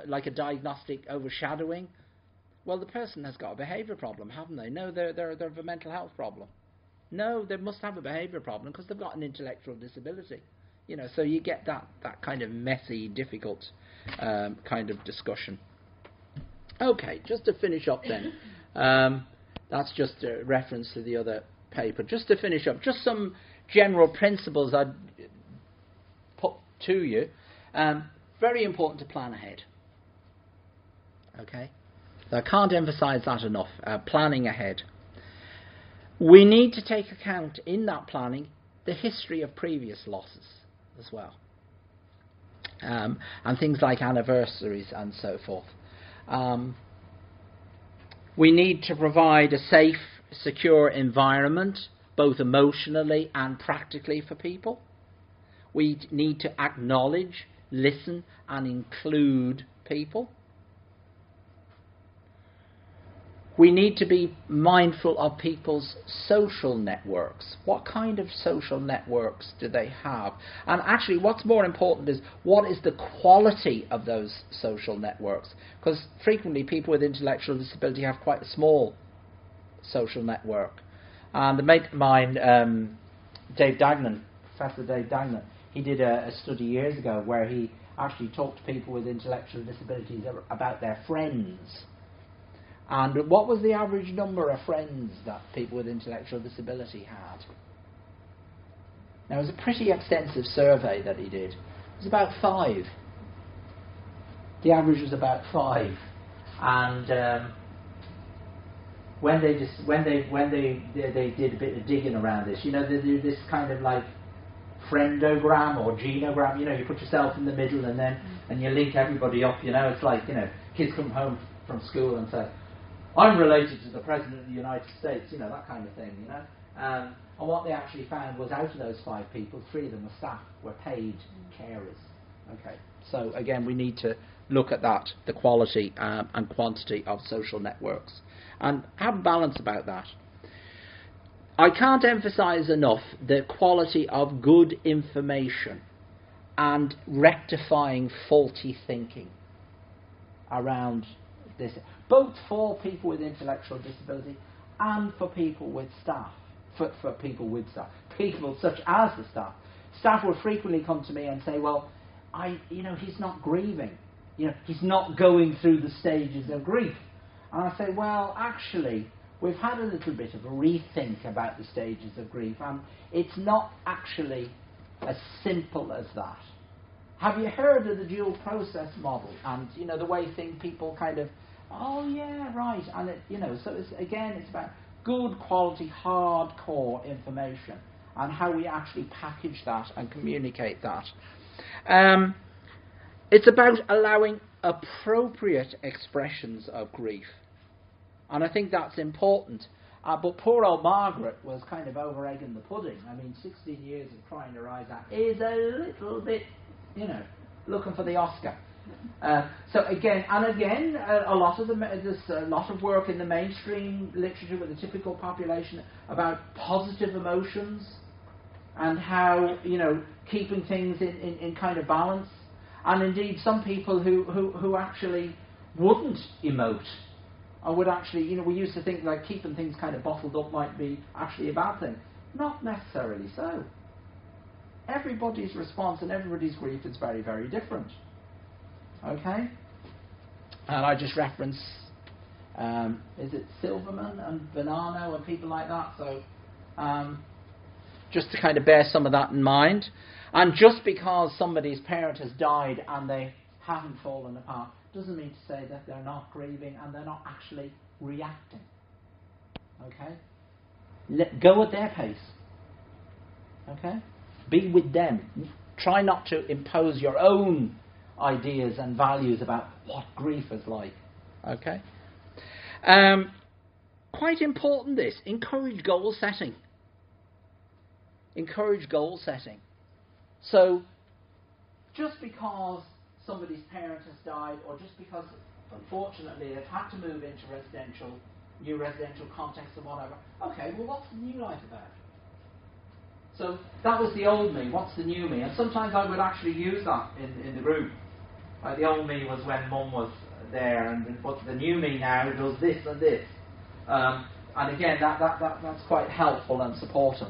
like a diagnostic overshadowing. Well, the person has got a behaviour problem, haven't they? No, they're a mental health problem. No, they must have a behaviour problem because they've got an intellectual disability. So you get that kind of messy, difficult kind of discussion. Okay, just to finish up then, that's just a reference to the other paper. Just to finish up, just some general principles I'd put to you. Very important to plan ahead. Okay, so I can't emphasize that enough. Planning ahead. We need to take account in that planning the history of previous losses as well, and things like anniversaries and so forth. We need to provide a safe, secure environment, both emotionally and practically for people. We need to acknowledge, listen, and include people. We need to be mindful of people's social networks. What kind of social networks do they have? And actually, what's more important is, what is the quality of those social networks? Because frequently people with intellectual disability have quite a small social network. And a mate of mine, Professor Dave Dagnan, he did a study years ago where he actually talked to people with intellectual disabilities about their friends. And what was the average number of friends that people with intellectual disability had? Now, it was a pretty extensive survey that he did. It was about 5. The average was about 5. And when they did a bit of digging around this, you know, they do this kind of like friendogram or genogram. You know, you put yourself in the middle and you link everybody up. You know, it's like, you know, kids come home from school and say, I'm related to the President of the United States, you know, that kind of thing, you know. And what they actually found was, out of those 5 people, 3 of them were staff, were paid carers. Okay, so again, we need to look at that, the quality and quantity of social networks, and have a balance about that. I can't emphasize enough the quality of good information and rectifying faulty thinking around this, both for people with intellectual disability and for people with staff, for people with staff, people such as the staff. Staff will frequently come to me and say, well, he's not grieving, he's not going through the stages of grief. And I say, well, actually, we've had a little bit of a rethink about the stages of grief, and it's not actually as simple as that. Have you heard of the dual process model? And, the way people kind of, oh yeah, right. And, so it's about good quality, hardcore information and how we actually package that and communicate that. It's about allowing appropriate expressions of grief. And I think that's important. But poor old Margaret was kind of over-egging the pudding. 16 years of crying her eyes out is a little bit, looking for the Oscar. So again, there's a lot of work in the mainstream literature with the typical population about positive emotions and how, keeping things in kind of balance. And indeed, some people who actually wouldn't emote, or would actually, we used to think like keeping things kind of bottled up might be actually a bad thing. Not necessarily so. Everybody's response and everybody's grief is very, very different. Okay? And I just reference, is it Silverman and Bonanno and people like that? So, just to kind of bear some of that in mind. And just because somebody's parent has died and they haven't fallen apart, doesn't mean to say that they're not grieving and they're not actually reacting. Okay? Go at their pace. Okay? Be with them. Try not to impose your own ideas and values about what grief is like. Okay? Quite important this. Encourage goal setting. Encourage goal setting. So, just because somebody's parent has died, or just because, unfortunately, they've had to move into new residential context and whatever, okay, well, what's the new life about? So, that was the old me, what's the new me? And sometimes I would actually use that in the group. Like the old me was when mum was there, but the new me now does this and this. And again, that's quite helpful and supportive.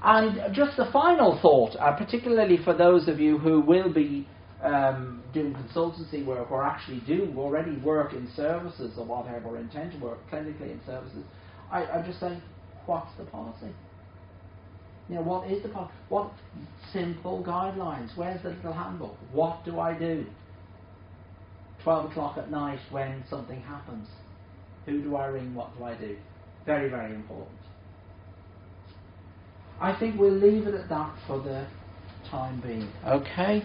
And just the final thought, particularly for those of you who will be doing consultancy work or actually do already work in services or whatever, or intend to work clinically in services, I just say, what's the policy? You know, what is the policy? What simple guidelines? Where's the little handbook? What do I do? 12 o'clock at night when something happens. Who do I ring? What do I do? Very, very important. I think we'll leave it at that for the time being. Okay?